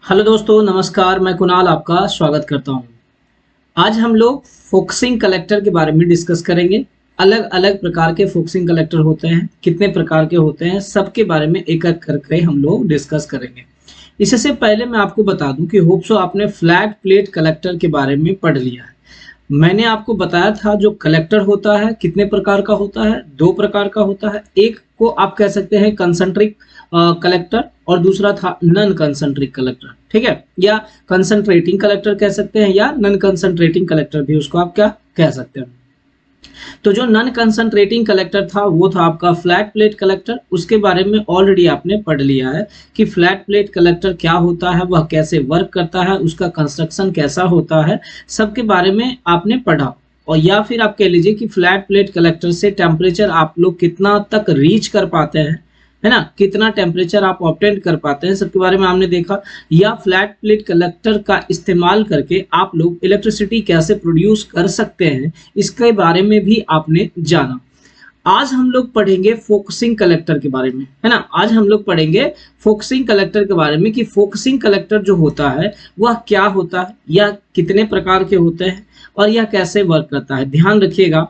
Hello दोस्तों, नमस्कार। मैं कुणाल आपका स्वागत करता हूं। आज हम लोग फोकसिंग कलेक्टर के बारे में डिस्कस करेंगे। अलग अलग प्रकार के फोकसिंग कलेक्टर होते हैं, कितने प्रकार के होते हैं, सबके बारे में एक एक करके हम लोग डिस्कस करेंगे। इससे पहले मैं आपको बता दूं कि होप सो आपने फ्लैट प्लेट कलेक्टर के बारे में पढ़ लिया है। मैंने आपको बताया था जो कलेक्टर होता है कितने प्रकार का होता है, दो प्रकार का होता है। एक को आप कह सकते हैं कंसंट्रिक कलेक्टर और दूसरा था नन कंसंट्रिक कलेक्टर, ठीक है, या कंसंट्रेटिंग कलेक्टर कह सकते हैं या नन कंसंट्रेटिंग कलेक्टर भी उसको आप क्या कह सकते हैं। तो जो नॉन कंसंट्रेटिंग कलेक्टर था वो था आपका फ्लैट प्लेट कलेक्टर। उसके बारे में ऑलरेडी आपने पढ़ लिया है कि फ्लैट प्लेट कलेक्टर क्या होता है, वह कैसे वर्क करता है, उसका कंस्ट्रक्शन कैसा होता है, सबके बारे में आपने पढ़ा। और या फिर आप कह लीजिए कि फ्लैट प्लेट कलेक्टर से टेम्परेचर आप लोग कितना तक रीच कर पाते हैं, है ना, कितना टेम्परेचर आप ऑब्टेन कर पाते हैं, सबके बारे में हमने देखा। या फ्लैट प्लेट कलेक्टर का इस्तेमाल करके आप लोग इलेक्ट्रिसिटी कैसे प्रोड्यूस कर सकते हैं, इसके बारे में भी आपने जाना। आज हम लोग पढ़ेंगे फोकसिंग कलेक्टर के बारे में, है ना। आज हम लोग पढ़ेंगे फोकसिंग कलेक्टर के बारे में कि फोकसिंग कलेक्टर जो होता है वह क्या होता है, या कितने प्रकार के होते हैं, और यह कैसे वर्क करता है। ध्यान रखिएगा,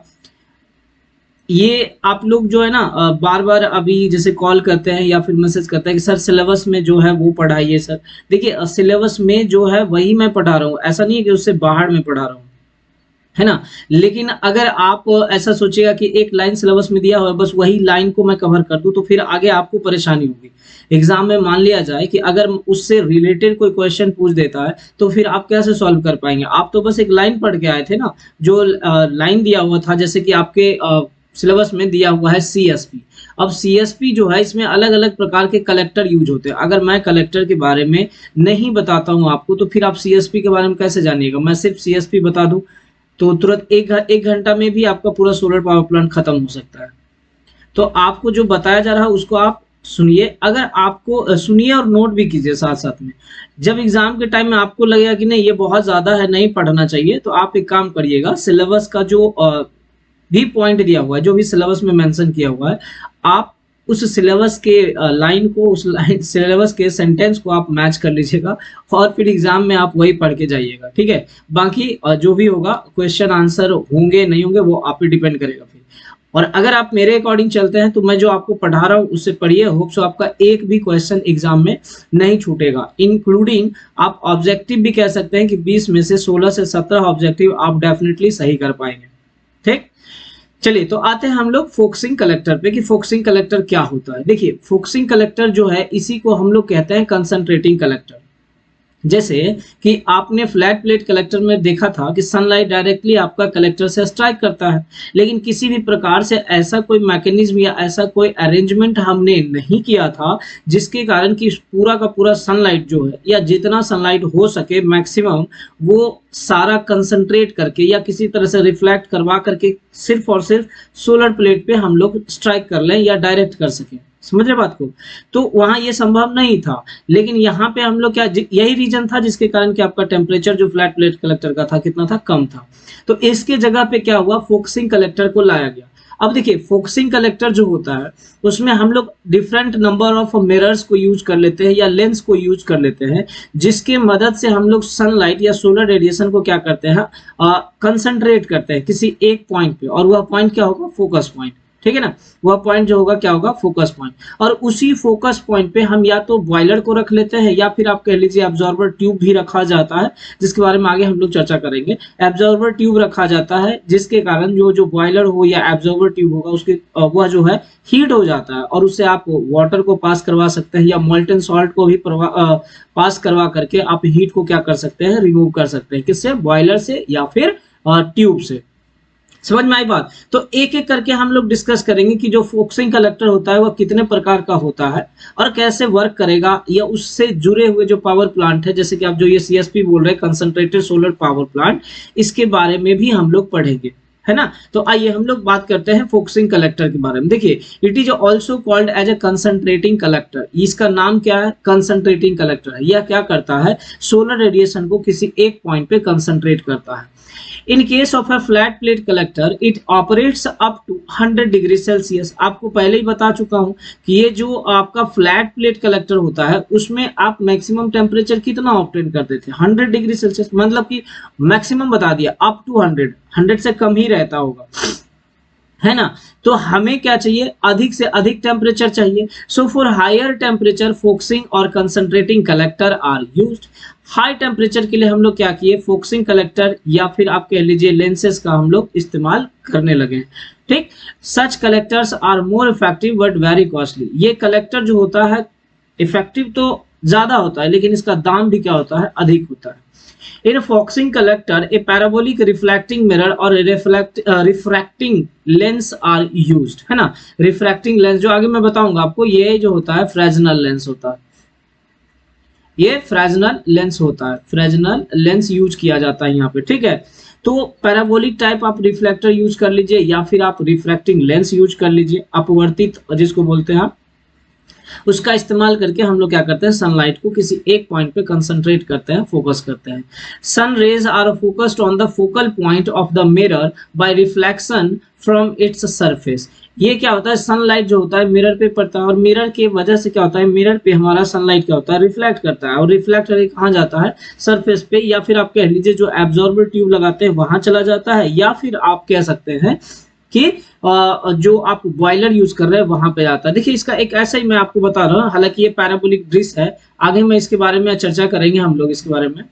ये आप लोग जो है ना बार बार अभी जैसे कॉल करते हैं या फिर मैसेज करते हैं कि सर सिलेबस में जो है वो पढ़ाइए सर। देखिए सिलेबस में जो है वही मैं पढ़ा रहा हूँ, ऐसा नहीं है कि उससे बाहर में पढ़ा रहा हूँ, है ना। लेकिन अगर आप ऐसा सोचिएगा कि एक लाइन सिलेबस में दिया हुआ है, बस वही लाइन को मैं कवर कर दूं, तो फिर आगे आपको परेशानी होगी। एग्जाम में मान लिया जाए कि अगर उससे रिलेटेड कोई क्वेश्चन पूछ देता है तो फिर आप कैसे सॉल्व कर पाएंगे। आप तो बस एक लाइन पढ़ के आए थे ना, जो लाइन दिया हुआ था, जैसे कि आपके सिलेबस में दिया हुआ है सीएसपी। अब सीएसपी जो है इसमें अलग अलग प्रकार के कलेक्टर यूज होते हैं। अगर मैं कलेक्टर के बारे में नहीं बताता हूं आपको तो फिर आप सीएसपी के बारे में कैसे जानिएगा। मैं सिर्फ सीएसपी बता दूं तो तुरंत एक घंटा में भी आपका पूरा सोलर पावर प्लांट खत्म हो सकता है। तो आपको जो बताया जा रहा है उसको आप सुनिए। अगर आपको सुनिए और नोट भी कीजिए साथ साथ में। जब एग्जाम के टाइम में आपको लगेगा कि नहीं ये बहुत ज्यादा है, नहीं पढ़ना चाहिए, तो आप एक काम करिएगा, सिलेबस का जो भी पॉइंट दिया हुआ है, जो भी सिलेबस में मेंशन किया हुआ है, आप उस सिलेबस के लाइन को, उस लाइन सिलेबस के सेंटेंस को आप मैच कर लीजिएगा और फिर एग्जाम में आप वही पढ़ के जाइएगा, ठीक है। बाकी जो भी होगा क्वेश्चन आंसर होंगे नहीं होंगे वो आप पे डिपेंड करेगा फिर। और अगर आप मेरे अकॉर्डिंग चलते हैं तो मैं जो आपको पढ़ा रहा हूँ उससे पढ़िए, होप सो आपका एक भी क्वेश्चन एग्जाम में नहीं छूटेगा। इंक्लूडिंग आप ऑब्जेक्टिव भी कह सकते हैं कि 20 में से 16 से 17 ऑब्जेक्टिव आप डेफिनेटली सही कर पाएंगे, ठीक। चलिए तो आते हैं हम लोग फोकसिंग कलेक्टर पे कि फोकसिंग कलेक्टर क्या होता है। देखिए फोकसिंग कलेक्टर जो है इसी को हम लोग कहते हैं कंसंट्रेटिंग कलेक्टर। जैसे कि आपने फ्लैट प्लेट कलेक्टर में देखा था कि सनलाइट डायरेक्टली आपका कलेक्टर से स्ट्राइक करता है, लेकिन किसी भी प्रकार से ऐसा कोई मैकेनिज्म या ऐसा कोई अरेंजमेंट हमने नहीं किया था जिसके कारण कि पूरा का पूरा सनलाइट जो है या जितना सनलाइट हो सके मैक्सिमम वो सारा कंसंट्रेट करके या किसी तरह से रिफ्लेक्ट करवा करके सिर्फ और सिर्फ सोलर प्लेट पे हम लोग स्ट्राइक कर लें या डायरेक्ट कर सकें। समझ रहे बात को। तो वहां ये संभव नहीं था, लेकिन यहाँ पे हम लोग क्या, यही रीजन था जिसके कारण कि आपका टेम्परेचर जो फ्लैट प्लेट कलेक्टर का था कितना था, कम था। तो इसके जगह पे क्या हुआ, फोकसिंग कलेक्टर को लाया गया। अब देखिए फोकसिंग कलेक्टर जो होता है उसमें हम लोग डिफरेंट नंबर ऑफ मिरर्स को यूज कर लेते हैं या लेंस को यूज कर लेते हैं, जिसके मदद से हम लोग सनलाइट या सोलर रेडिएशन को क्या करते हैं, कंसंट्रेट करते हैं किसी एक पॉइंट पे, और वह पॉइंट क्या होगा, फोकस पॉइंट, ठीक है ना। वह पॉइंट जो होगा क्या होगा, फोकस पॉइंट। और उसी फोकस पॉइंट पे हम या तो बॉयलर को रख लेते हैं या फिर आप कह लीजिए एब्जॉर्बर ट्यूब भी रखा जाता है, जिसके बारे में आगे हम लोग चर्चा करेंगे। एब्जॉर्बर ट्यूब रखा जाता है जिसके कारण जो बॉयलर हो या एब्जॉर्बर ट्यूब होगा उसके वह जो है हीट हो जाता है, और उससे आप वाटर को पास करवा सकते हैं या मोल्टन सॉल्ट को भी पास करवा करके आप हीट को क्या कर सकते हैं, रिमूव कर सकते हैं। किससे, बॉयलर से या फिर ट्यूब से। समझ में आई बात। तो एक एक करके हम लोग डिस्कस करेंगे कि जो फोकसिंग कलेक्टर होता है वह कितने प्रकार का होता है और कैसे वर्क करेगा, या उससे जुड़े हुए जो पावर प्लांट है, जैसे कि आप जो ये सीएसपी बोल रहे हैं कंसंट्रेटेड सोलर पावर प्लांट, इसके बारे में भी हम लोग पढ़ेंगे, है ना। तो आइए हम लोग बात करते हैं फोकसिंग कलेक्टर के बारे में। देखिए it is also called as a concentrating collector. इसका नाम क्या है, कंसंट्रेटिंग कलेक्टर है। यह क्या करता है, सोलर रेडिएशन को किसी एक पॉइंट पे कंसंट्रेट करता है। In case of a flat plate collector it operates up to 100 degree Celsius. आपको पहले ही बता चुका हूं कि ये जो आपका फ्लैट प्लेट कलेक्टर होता है उसमें आप मैक्सिमम टेम्परेचर कितना ऑब्टेन करते थे, 100 डिग्री सेल्सियस, मतलब कि मैक्सिमम बता दिया, अप टू 100 से कम ही रहता होगा, है ना। तो हमें क्या चाहिए, अधिक से अधिक टेम्परेचर चाहिए। So for higher temperature focusing और concentrating collector are used. High temperature के लिए हम लोग क्या किए, फोकसिंग कलेक्टर या फिर आप कह लीजिए लेंसेज का हम लोग इस्तेमाल करने लगे। ठीक, such collectors are more effective but very costly. ये कलेक्टर जो होता है इफेक्टिव तो ज्यादा होता है लेकिन इसका दाम भी क्या होता है, अधिक होता है। In a foxing collector, a parabolic reflecting mirror or a refracting lens are used, है ना। रिफ्रैक्टिंग लेंस जो आगे मैं बताऊंगा आपको, ये जो होता है फ्रेजनल लेंस होता है, ये फ्रेजनल लेंस होता है, फ्रेजनल लेंस यूज किया जाता है यहाँ पे। ठीक है, तो पैराबोलिक टाइप आप रिफ्लेक्टर यूज कर लीजिए या फिर आप रिफ्रैक्टिंग लेंस यूज कर लीजिए, अपवर्तित जिसको बोलते हैं आप, उसका इस्तेमाल करके हम लोग क्या करते हैं, सनलाइट को किसी एक पॉइंट पे कंसंट्रेट करते हैं, फोकस करते हैं। Sun rays are focused on the focal point of the mirror by reflection from its surface. ये क्या होता है, सनलाइट जो होता है मिरर पे पड़ता है और मिरर के वजह से क्या होता है, मिरर पे हमारा सनलाइट क्या होता है, रिफ्लेक्ट करता है और रिफ्लेक्ट कहाँ जाता है, सरफेस पे, या फिर आप कह लीजिए जो एब्जॉर्बर ट्यूब लगाते हैं वहां चला जाता है, या फिर आप कह सकते हैं कि जो आप बॉयलर यूज कर रहे हैं वहां पे जाता है। देखिए इसका एक ऐसा ही मैं आपको बता रहा हूँ, हालांकि ये पैराबोलिक डिश है, आगे मैं इसके बारे में चर्चा करेंगे हम लोग इसके बारे में।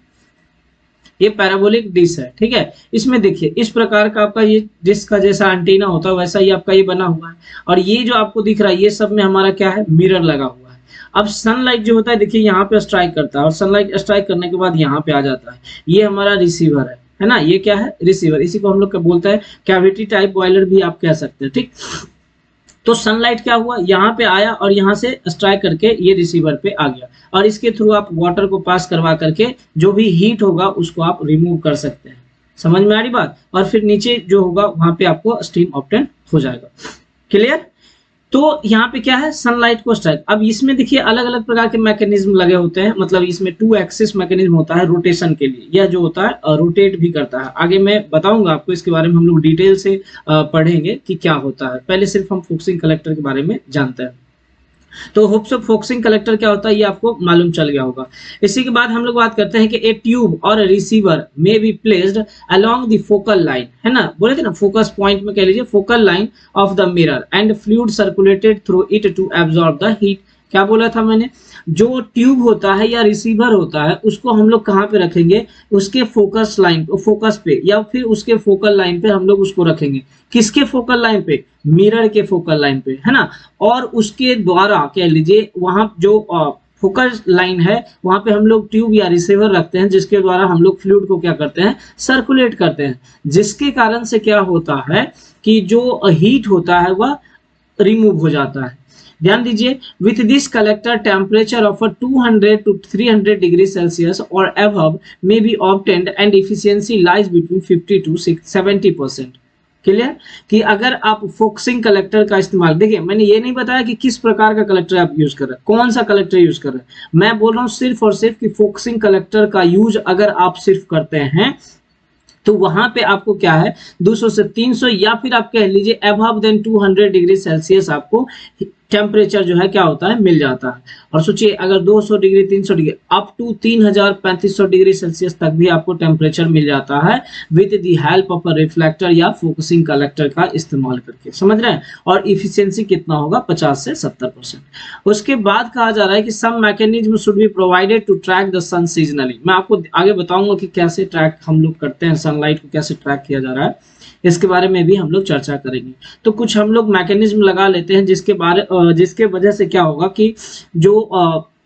ये पैराबोलिक डिश है, ठीक है। इसमें देखिए इस प्रकार का आपका ये डिश का जैसा एंटीना होता है वैसा ही आपका ये बना हुआ है, और ये जो आपको दिख रहा है ये सब में हमारा क्या है, मिरर लगा हुआ है। अब सनलाइट जो होता है देखिए यहाँ पे स्ट्राइक करता है और सनलाइट स्ट्राइक करने के बाद यहाँ पे आ जाता है, ये हमारा रिसीवर है ना, ये क्या है, रिसीवर। इसी को हम लोग क्या बोलते हैं, कैविटी टाइप बॉयलर भी आप कह सकते हैं। ठीक, तो सनलाइट क्या हुआ, यहाँ पे आया और यहाँ से स्ट्राइक करके ये रिसीवर पे आ गया, और इसके थ्रू आप वाटर को पास करवा करके जो भी हीट होगा उसको आप रिमूव कर सकते हैं। समझ में आ रही बात, और फिर नीचे जो होगा वहां पे आपको स्टीम ऑब्टेन हो जाएगा। क्लियर। तो यहाँ पे क्या है, सनलाइट को स्ट्राइक। अब इसमें देखिए अलग अलग प्रकार के मैकेनिज्म लगे होते हैं, मतलब इसमें 2 एक्सिस मैकेनिज्म होता है रोटेशन के लिए, यह जो होता है रोटेट भी करता है। आगे मैं बताऊंगा आपको इसके बारे में, हम लोग डिटेल से पढ़ेंगे कि क्या होता है, पहले सिर्फ हम फोकसिंग कलेक्टर के बारे में जानते हैं। तो होप्स ऑफ फोकसिंग कलेक्टर क्या होता है ये आपको मालूम चल गया होगा। इसी के बाद हम लोग बात करते हैं कि ए ट्यूब और receiver may be placed along the focal line, है ना, बोले थे ना फोकस पॉइंट में कह लीजिए focal line of the mirror and fluid circulated through it to absorb the heat. क्या बोला था मैंने, जो ट्यूब होता है या रिसीवर होता है उसको हम लोग कहाँ पे रखेंगे, उसके फोकस लाइन, फोकस पे, या फिर उसके फोकल लाइन पे हम लोग उसको रखेंगे। किसके फोकल लाइन पे, मिरर के फोकल लाइन पे, है ना। और उसके द्वारा कह लीजिए वहां जो फोकल लाइन है वहां पे हम लोग ट्यूब या रिसीवर रखते हैं, जिसके द्वारा हम लोग फ्लूइड को क्या करते हैं, सर्कुलेट करते हैं, जिसके कारण से क्या होता है कि जो हीट होता है वह रिमूव हो जाता है। ध्यान दीजिए, with this collector temperature of 200 to 300 degree Celsius और above may be obtained and efficiency lies between 50 to 70%। Clear, कि अगर आप फोकसिंग कलेक्टर का इस्तेमाल, देखिए मैंने ये नहीं बताया कि किस प्रकार का कलेक्टर आप यूज कर रहे हैं, कौन सा कलेक्टर यूज कर रहे हैं, मैं बोल रहा हूँ सिर्फ और सिर्फ कि फोकसिंग कलेक्टर का यूज अगर आप सिर्फ करते हैं तो वहां पे आपको क्या है 200 से 300 या फिर आप कह लीजिए अबव देन 200 डिग्री सेल्सियस आपको टेम्परेचर जो है क्या होता है, मिल जाता है। और सोचिए अगर 200 degree 300 degree up to 3500 degree Celsius तक भी आपको टेम्परेचर मिल जाता है with the help of a reflector या फोकसिंग कलेक्टर का इस्तेमाल करके। समझ रहे हैं, और इफिशियंसी कितना होगा, 50 से 70%। उसके बाद कहा जा रहा है कि some mechanism should be provided to track the sun seasonally. मैं आपको आगे बताऊंगा कि कैसे ट्रैक हम लोग करते हैं, सनलाइट को कैसे ट्रैक किया जा रहा है, इसके बारे में भी हम लोग चर्चा करेंगे। तो कुछ हम लोग मैकेनिज्म लगा लेते हैं जिसके वजह से क्या होगा कि जो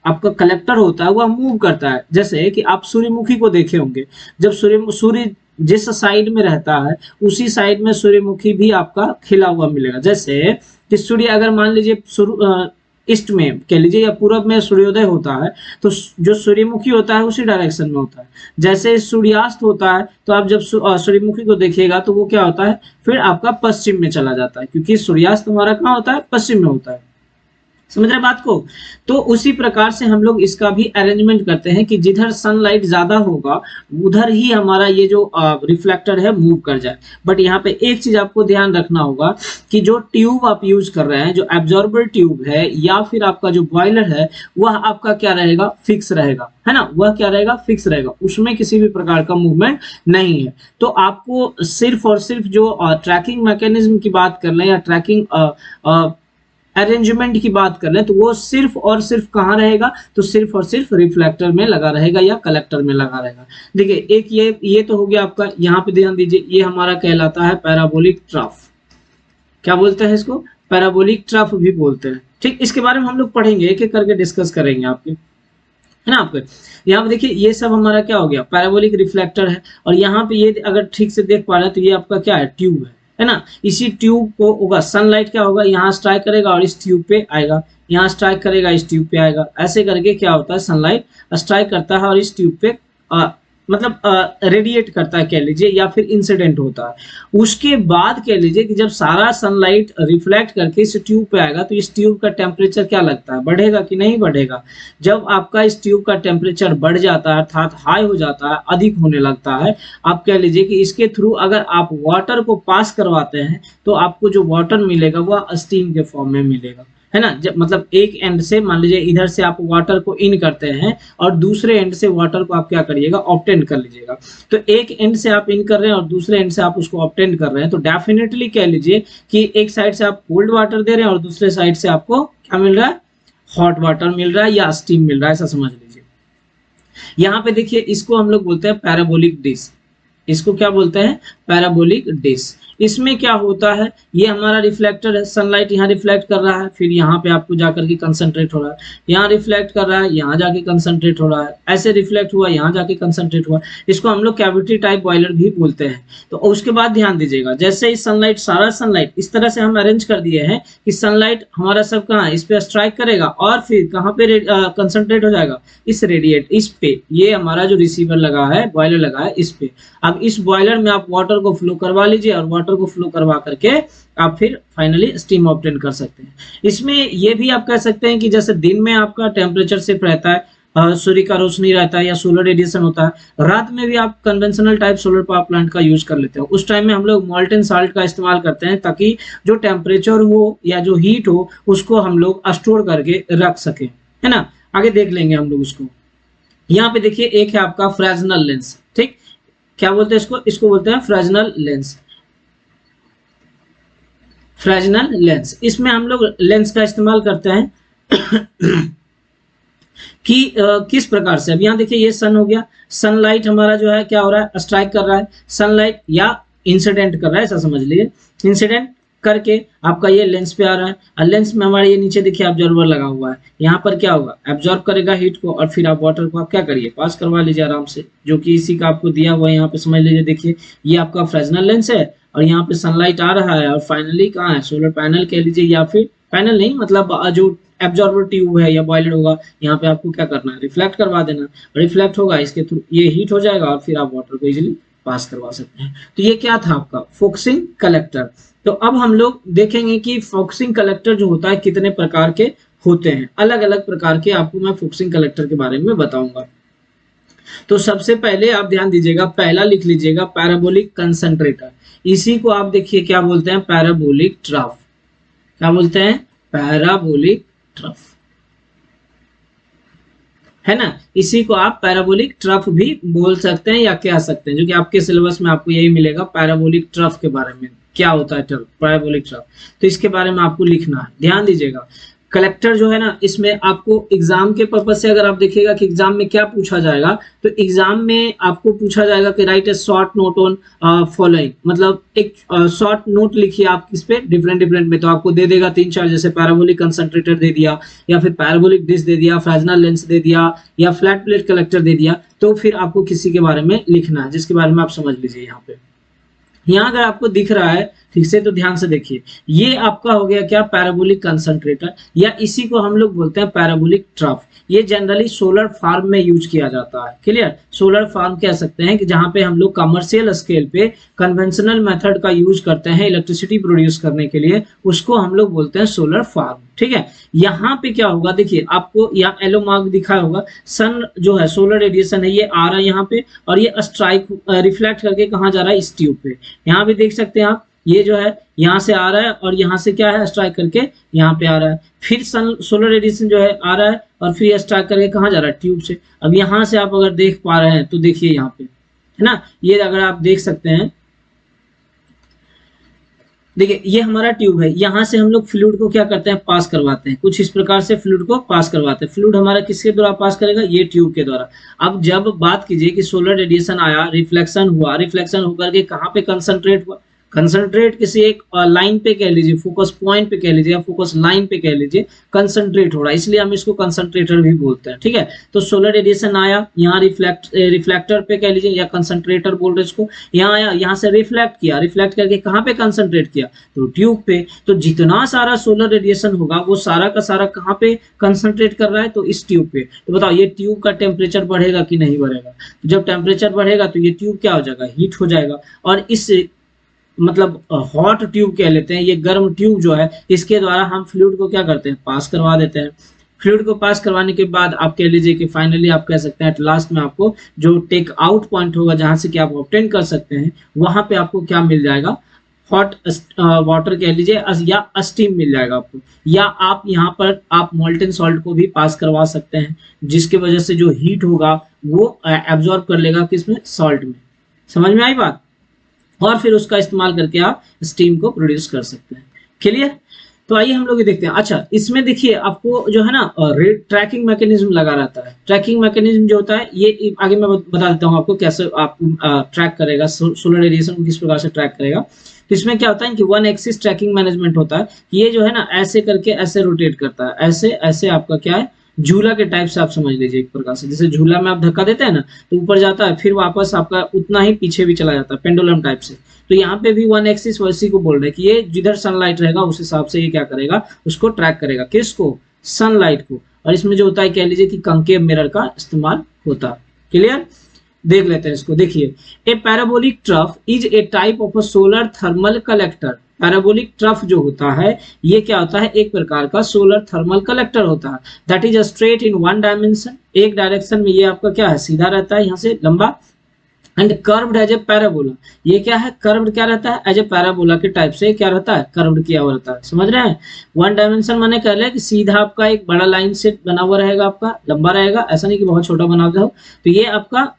आपका कलेक्टर होता है वह मूव करता है। जैसे कि आप सूर्यमुखी को देखे होंगे, जब सूर्य जिस साइड में रहता है उसी साइड में सूर्यमुखी भी आपका खिला हुआ मिलेगा। जैसे कि सूर्य अगर मान लीजिए ईस्ट में कह लीजिए या पूरब में सूर्योदय होता है तो जो सूर्यमुखी होता है उसी डायरेक्शन में होता है। जैसे सूर्यास्त होता है तो आप जब सूर्यमुखी को देखिएगा तो वो क्या होता है, फिर आपका पश्चिम में चला जाता है, क्योंकि सूर्यास्त हमारा कहाँ होता है, पश्चिम में होता है। समझ रहे बात को। तो उसी प्रकार से हम लोग इसका भी अरेंजमेंट करते हैं कि जिधर सनलाइट ज्यादा होगा उधर ही हमारा ये जो रिफ्लेक्टर है मूव कर जाए। बट यहाँ पे एक चीज आपको ध्यान रखना होगा कि जो ट्यूब आप यूज कर रहे हैं, जो एब्जॉर्बर ट्यूब है या फिर आपका जो बॉयलर है, वह आपका क्या रहेगा, फिक्स रहेगा, है ना, वह क्या रहेगा, फिक्स रहेगा, उसमें किसी भी प्रकार का मूवमेंट नहीं है। तो आपको सिर्फ और सिर्फ जो ट्रैकिंग मैकेनिज्म की बात कर लें या ट्रैकिंग अरेंजमेंट की बात कर लें तो वो सिर्फ और सिर्फ कहाँ रहेगा, तो सिर्फ और सिर्फ रिफ्लेक्टर में लगा रहेगा या कलेक्टर में लगा रहेगा। देखिए एक ये तो हो गया आपका, यहाँ पे ध्यान दीजिए, ये हमारा कहलाता है पैराबोलिक ट्रफ। क्या बोलते हैं इसको, पैराबोलिक ट्रफ भी बोलते हैं। ठीक, इसके बारे में हम लोग पढ़ेंगे, एक एक करके डिस्कस करेंगे आपके, है ना। आपके यहाँ पे देखिए ये सब हमारा क्या हो गया, पैराबोलिक रिफ्लेक्टर है। और यहाँ पे ये अगर ठीक से देख पा रहे हैं तो ये आपका क्या है, ट्यूब है ना। इसी ट्यूब को होगा सनलाइट क्या होगा, यहाँ स्ट्राइक करेगा और इस ट्यूब पे आएगा, यहाँ स्ट्राइक करेगा इस ट्यूब पे आएगा, ऐसे करके क्या होता है, सनलाइट स्ट्राइक करता है और इस ट्यूब पे मतलब रेडिएट करता है कह लीजिए, या फिर इंसिडेंट होता है। उसके बाद कह लीजिए कि जब सारा सनलाइट रिफ्लेक्ट करके इस ट्यूब पे आएगा तो इस ट्यूब का टेम्परेचर क्या लगता है, बढ़ेगा कि नहीं बढ़ेगा। जब आपका इस ट्यूब का टेम्परेचर बढ़ जाता है, अर्थात हाई हो जाता है, अधिक होने लगता है, आप कह लीजिए कि इसके थ्रू अगर आप वाटर को पास करवाते हैं तो आपको जो वाटर मिलेगा वह स्टीम के फॉर्म में मिलेगा, है ना। जब मतलब एक एंड से मान लीजिए इधर से आप वाटर को इन करते हैं और दूसरे एंड से वाटर को आप क्या करिएगा, ऑब्टेन कर लीजिएगा। तो एक एंड से आप इन कर रहे हैं और दूसरे एंड से आप उसको ऑब्टेन कर रहे हैं, तो डेफिनेटली कह लीजिए कि एक साइड से आप कोल्ड वाटर दे रहे हैं और दूसरे साइड से आपको क्या मिल रहा है, हॉट वाटर मिल रहा है या स्टीम मिल रहा है, ऐसा समझ लीजिए। यहाँ पे देखिए इसको हम लोग बोलते हैं पैराबोलिक डिश। इसको क्या बोलते हैं, पैराबोलिक डिश। इसमें क्या होता है, ये हमारा रिफ्लेक्टर है, सनलाइट यहाँ रिफ्लेक्ट कर रहा है, फिर यहाँ पे आपको जाकर के कंसंट्रेट हो रहा है, यहाँ रिफ्लेक्ट कर रहा है, यहाँ जाके कंसंट्रेट हो रहा है, ऐसे रिफ्लेक्ट हुआ, यहाँ जाके कंसंट्रेट हुआ। इसको हम लोग कैविटी टाइप बॉयलर भी बोलते हैं। तो उसके बाद ध्यान दीजिएगा, जैसे ही सनलाइट, सारा सनलाइट इस तरह से हम अरेंज कर दिए हैं कि सनलाइट हमारा सब कहाँ है, इस पे स्ट्राइक करेगा और फिर कहाँ पे कंसंट्रेट हो जाएगा, इस रेडिएट, इस पे, ये हमारा जो रिसीवर लगा है, बॉयलर लगा है इस पे। अब इस बॉयलर में आप वाटर को फ्लो करवा लीजिए और वाटर को फ्लो करवा करके आप फिर फाइनली स्टीम ऑब्टेन कर सकते हैं। इसमें ये भी आप कह सकते हैं कि जैसे दिन में आपका टेम्परेचर सिर्फ रहता है, सूर्य का रोशनी रहता है या सोलर रेडिएशन होता है, रात में भी आप conventional type solar power plant का यूज कर लेते हो। उस टाइम में हम लोग मोल्टेन साल्ट का इस्तेमाल करते हैं ताकि जो टेम्परेचर हो या जो हीट हो उसको हम लोग स्टोर करके रख सकें, है ना। आगे देख लेंगे हम लोग उसको। यहाँ पे देखिए एक है आपका फ्रेजनल लेंस। ठीक, क्या बोलते हैं इसको, इसको बोलते हैं फ्रेजनल लेंस। फ्रेजनल लेंस, इसमें हम लोग लेंस का इस्तेमाल करते हैं कि किस प्रकार से। अब यहाँ देखिए ये सन हो गया, सनलाइट हमारा जो है क्या हो रहा है, स्ट्राइक कर रहा है, सनलाइट या इंसिडेंट कर रहा है, ऐसा समझ लीजिए। इंसिडेंट करके आपका ये लेंस पे आ रहा है और लेंस में हमारे ये नीचे देखिए ऑब्जर्वर लगा हुआ है। यहाँ पर क्या होगा, एब्जॉर्ब करेगा हीट को और फिर आप वाटर को आप क्या करिए, पास करवा लीजिए आराम से, जो कि इसी का आपको दिया हुआ है। यहाँ पे समझ लीजिए, देखिए ये आपका फ्रेजनल लेंस है और यहाँ पे सनलाइट आ रहा है और फाइनली कहाँ है, सोलर पैनल कह लीजिए, या फिर पैनल नहीं मतलब जो एब्जॉर्बर ट्यूब है या बॉयलर होगा, यहाँ पे आपको क्या करना है, रिफ्लेक्ट करवा देना। रिफ्लेक्ट होगा, इसके थ्रू ये हीट हो जाएगा और फिर आप वाटर को इजिली पास करवा सकते हैं। तो ये क्या था आपका फोकसिंग कलेक्टर। तो अब हम लोग देखेंगे कि फोकसिंग कलेक्टर जो होता है कितने प्रकार के होते हैं। अलग अलग प्रकार के आपको मैं फोकसिंग कलेक्टर के बारे में बताऊंगा। तो सबसे पहले आप ध्यान दीजिएगा, पहला लिख लीजिएगा पैराबोलिक कंसंट्रेटर। इसी को आप देखिए क्या बोलते हैं, पैराबोलिक ट्रफ। क्या बोलते हैं, पैराबोलिक ट्रफ, है ना। इसी को आप पैराबोलिक ट्रफ भी बोल सकते हैं या कह सकते हैं, जो कि आपके सिलेबस में आपको यही मिलेगा, पैराबोलिक ट्रफ के बारे में क्या होता है ट्रफ, पैराबोलिक ट्रफ। तो इसके बारे में आपको लिखना है, ध्यान दीजिएगा। कलेक्टर जो है ना, इसमें आपको एग्जाम के पर्पज से अगर आप देखिएगा कि एग्जाम में क्या पूछा जाएगा, तो एग्जाम में आपको पूछा जाएगा कि right A short note on following, मतलब एक शॉर्ट नोट लिखिए आप किस पे, डिफरेंट डिफरेंट में। तो आपको दे देगा 3-4, जैसे पैराबोलिक कंसंट्रेटर दे दिया, या फिर पैराबोलिक डिश दे दिया, फ्रेजनल लेंस दे दिया, या फ्लैट प्लेट कलेक्टर दे दिया। तो फिर आपको किसी के बारे में लिखना है जिसके बारे में आप समझ लीजिए। यहाँ पे, यहाँ अगर आपको दिख रहा है ठीक से, तो ध्यान से देखिए, ये आपका हो गया क्या, पैराबोलिक कंसंट्रेटर, या इसी को हम लोग बोलते हैं पैराबोलिक ट्रफ। ये जनरली सोलर फार्म में यूज किया जाता है। क्लियर, सोलर फार्म कह सकते हैं कि जहां पे हम लोग कमर्शियल स्केल पे कन्वेंशनल मेथड का यूज करते हैं इलेक्ट्रिसिटी प्रोड्यूस करने के लिए, उसको हम लोग बोलते हैं सोलर फार्म। ठीक है, यहाँ पे क्या होगा, देखिए आपको यहाँ येलो मार्क दिखा होगा, सन जो है सोलर रेडिएशन है, ये आ रहा है यहाँ पे, और ये स्ट्राइक रिफ्लेक्ट करके कहाँ जा रहा है, इस ट्यूब पे। यहाँ भी देख सकते हैं आप, ये जो है यहाँ से आ रहा है और यहाँ से क्या है, स्ट्राइक करके यहाँ पे आ रहा है, फिर सन सोलर रेडिएशन जो है आ रहा है और फिर स्ट्राइक करके कहाँ जा रहा है, ट्यूब से। अब यहाँ से आप अगर देख पा रहे हैं तो देखिए यहाँ पे, है ना, ये अगर आप देख सकते हैं, देखिए ये हमारा ट्यूब है, यहाँ से हम लोग फ्लूइड को क्या करते हैं, पास करवाते हैं, कुछ इस प्रकार से फ्लूइड को पास करवाते हैं। फ्लूइड हमारा किसके द्वारा पास करेगा, ये ट्यूब के द्वारा। अब जब बात कीजिए कि सोलर रेडिएशन आया, रिफ्लेक्शन हुआ, रिफ्लेक्शन होकर के कहाँ पे कंसंट्रेट हुआ, कंसंट्रेट किसी एक लाइन पे कह लीजिए, फोकस पॉइंट पे कह लीजिए, या फोकस लाइन पे कह लीजिए, कंसंट्रेट हो रहा है, इसलिए हम इसको कंसंट्रेटर भी बोलते हैं। ठीक है, तो सोलर रेडिएशन आया, यहाँ रिफ्लेक्टर पे कह लीजिए, या कंसंट्रेटर बोल रहे इसको, यहाँ आया, यहाँ से रिफ्लेक्ट किया, रिफ्लेक्ट करके कहाँ पे कंसंट्रेट किया, तो ट्यूब पे। तो जितना सारा सोलर रेडिएशन होगा वो सारा का सारा कहाँ पे कंसंट्रेट कर रहा है, तो इस ट्यूब पे। तो बताओ ये ट्यूब का टेम्परेचर बढ़ेगा कि नहीं बढ़ेगा, तो जब टेम्परेचर बढ़ेगा तो ये ट्यूब क्या हो जाएगा, हीट हो जाएगा, और इस मतलब हॉट ट्यूब कह लेते हैं, ये गर्म ट्यूब जो है, इसके द्वारा हम फ्लूइड को क्या करते हैं, पास करवा देते हैं। फ्लूइड को पास करवाने के बाद आप कह लीजिए कि फाइनली आप कह सकते हैं, एट लास्ट में आपको जो टेक आउट पॉइंट होगा, जहां से कि आप ऑब्टेन कर सकते हैं, वहां पे आपको क्या मिल जाएगा, हॉट वाटर कह लीजिए, या स्टीम मिल जाएगा आपको, या आप यहाँ पर आप मोल्टेन सॉल्ट को भी पास करवा सकते हैं, जिसकी वजह से जो हीट होगा वो एब्जॉर्ब कर लेगा किसमें, सॉल्ट में। समझ में आई बात, और फिर उसका इस्तेमाल करके आप स्टीम को प्रोड्यूस कर सकते हैं। क्लियर, तो आइए हम लोग ये देखते हैं। अच्छा, इसमें देखिए आपको जो है ना ट्रैकिंग मैकेनिज्म लगा रहता है। ट्रैकिंग मैकेनिज्म जो होता है, ये आगे मैं बता देता हूँ आपको कैसे आप ट्रैक करेगा, सोलर रेडिएशन को किस प्रकार से ट्रैक करेगा। तो इसमें क्या होता है कि वन एक्सिस ट्रैकिंग मैनेजमेंट होता है, ये जो है ना ऐसे करके ऐसे रोटेट करता है, ऐसे ऐसे आपका क्या है, झूला के टाइप से आप समझ लीजिए एक प्रकार से, जैसे झूला में आप धक्का देते हैं ना, तो ऊपर जाता है, फिर वापस आपका उतना ही पीछे भी चला जाता है, पेंडुलम टाइप से। तो यहाँ पे भी वन एक्सिस वैसी को बोल रहे हैं कि ये जिधर सनलाइट रहेगा उस हिसाब से ये क्या करेगा, उसको ट्रैक करेगा, किसको, सनलाइट को। और इसमें जो होता है कह लीजिए कि कंकेव मिरर का इस्तेमाल होता है। क्लियर, देख लेते हैं इसको। देखिए, ए parabolic trough is a type of a solar thermal collector. Parabolic trough जो होता है, ये क्या होता है, एक प्रकार का सोलर थर्मल कलेक्टर होता है, that is straight in one dimension, एक डायरेक्शन में ये आपका क्या है, सीधा रहता है यहाँ से लंबा, and curved as a parabola. ये क्या है, कर्व्ड क्या रहता है, एज ए पैराबोला के टाइप से क्या रहता है, कर्व्ड किया हुआ रहता है। समझ रहे हैं, वन डायमेंशन माने कह रहे कि सीधा आपका एक बड़ा लाइन से बना हुआ रहेगा, आपका लंबा रहेगा, ऐसा नहीं कि बहुत छोटा बना दो। तो ये आपका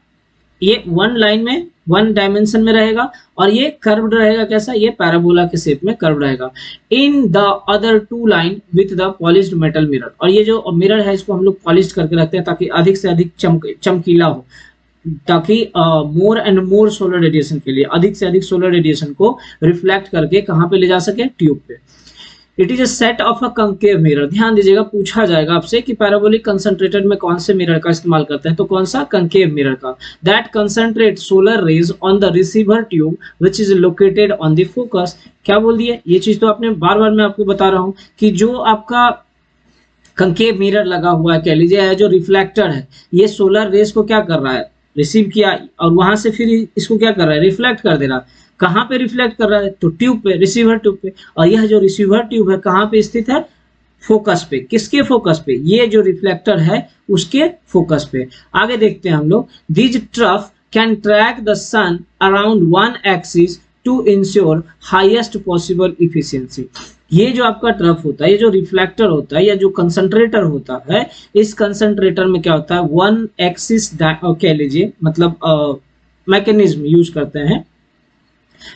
ये वन लाइन में, वन डायमेंशन में रहेगा, और ये कर्व्ड रहेगा, कैसा, ये पैराबोला के शेप में कर्व रहेगा। In the other two line with the polished metal mirror, और ये जो मिरर है इसको हम लोग पॉलिश करके रखते हैं ताकि अधिक से अधिक चमकीला हो, ताकि more and more solar radiation के लिए, अधिक से अधिक सोलर रेडिएशन को रिफ्लेक्ट करके कहाँ पे ले जा सके, ट्यूब पे। It is a set of a concave mirror. ध्यान दीजिएगा, पूछा जाएगा आपसे कि पैराबोलिक कंसंट्रेटर में कौन से मिरर का इस्तेमाल करते हैं, तो कौन सा, कंकेव मिरर का। That concentrate solar rays on the receiver tube which is located on the focus. क्या बोल दिए, ये चीज तो आपने बार बार मैं आपको बता रहा हूँ कि जो आपका कंकेव मिरर लगा हुआ है, कह लीजिए जो रिफ्लेक्टर है, ये सोलर रेज को क्या कर रहा है, रिसीव किया, और वहां से फिर इसको क्या कर रहा है, रिफ्लेक्ट कर दे रहा है। कहाँ पे रिफ्लेक्ट कर रहा है, तो ट्यूब पे, रिसीवर ट्यूब पे। और यह जो रिसीवर ट्यूब है कहाँ पे स्थित है, फोकस पे। किसके फोकस पे, ये जो रिफ्लेक्टर है उसके फोकस पे। आगे देखते हैं हम लोग, this trough can track the sun around one axis to ensure highest possible efficiency. ये जो आपका ट्रफ होता है, ये जो रिफ्लेक्टर होता है, या जो कंसंट्रेटर होता है, इस कंसंट्रेटर में क्या होता है, वन एक्सिस कह लीजिए, मतलब मैकेनिज्म यूज करते हैं,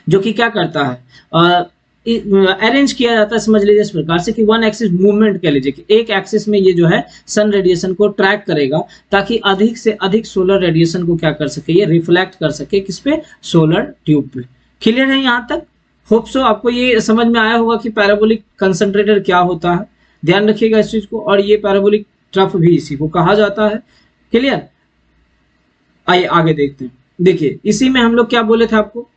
जो कि क्या करता है, अरेंज किया जाता है, समझ लीजिए इस प्रकार से कि वन एक्सिस मूवमेंट कह लीजिए कि एक एक्सिस में ये जो है सन रेडिएशन को ट्रैक करेगा, ताकि अधिक से अधिक सोलर रेडिएशन को क्या कर सके, ये रिफ्लेक्ट कर सके, किस पे, सोलर ट्यूब पे। क्लियर है यहाँ तक, होप सो आपको ये समझ में आया होगा कि पैराबोलिक कंसंट्रेटर क्या होता है। ध्यान रखिएगा इस चीज को, और ये पैराबोलिक ट्रफ भी इसी को कहा जाता है। क्लियर, आइए आगे देखते हैं। देखिए, इसी में हम लोग क्या बोले थे आपको,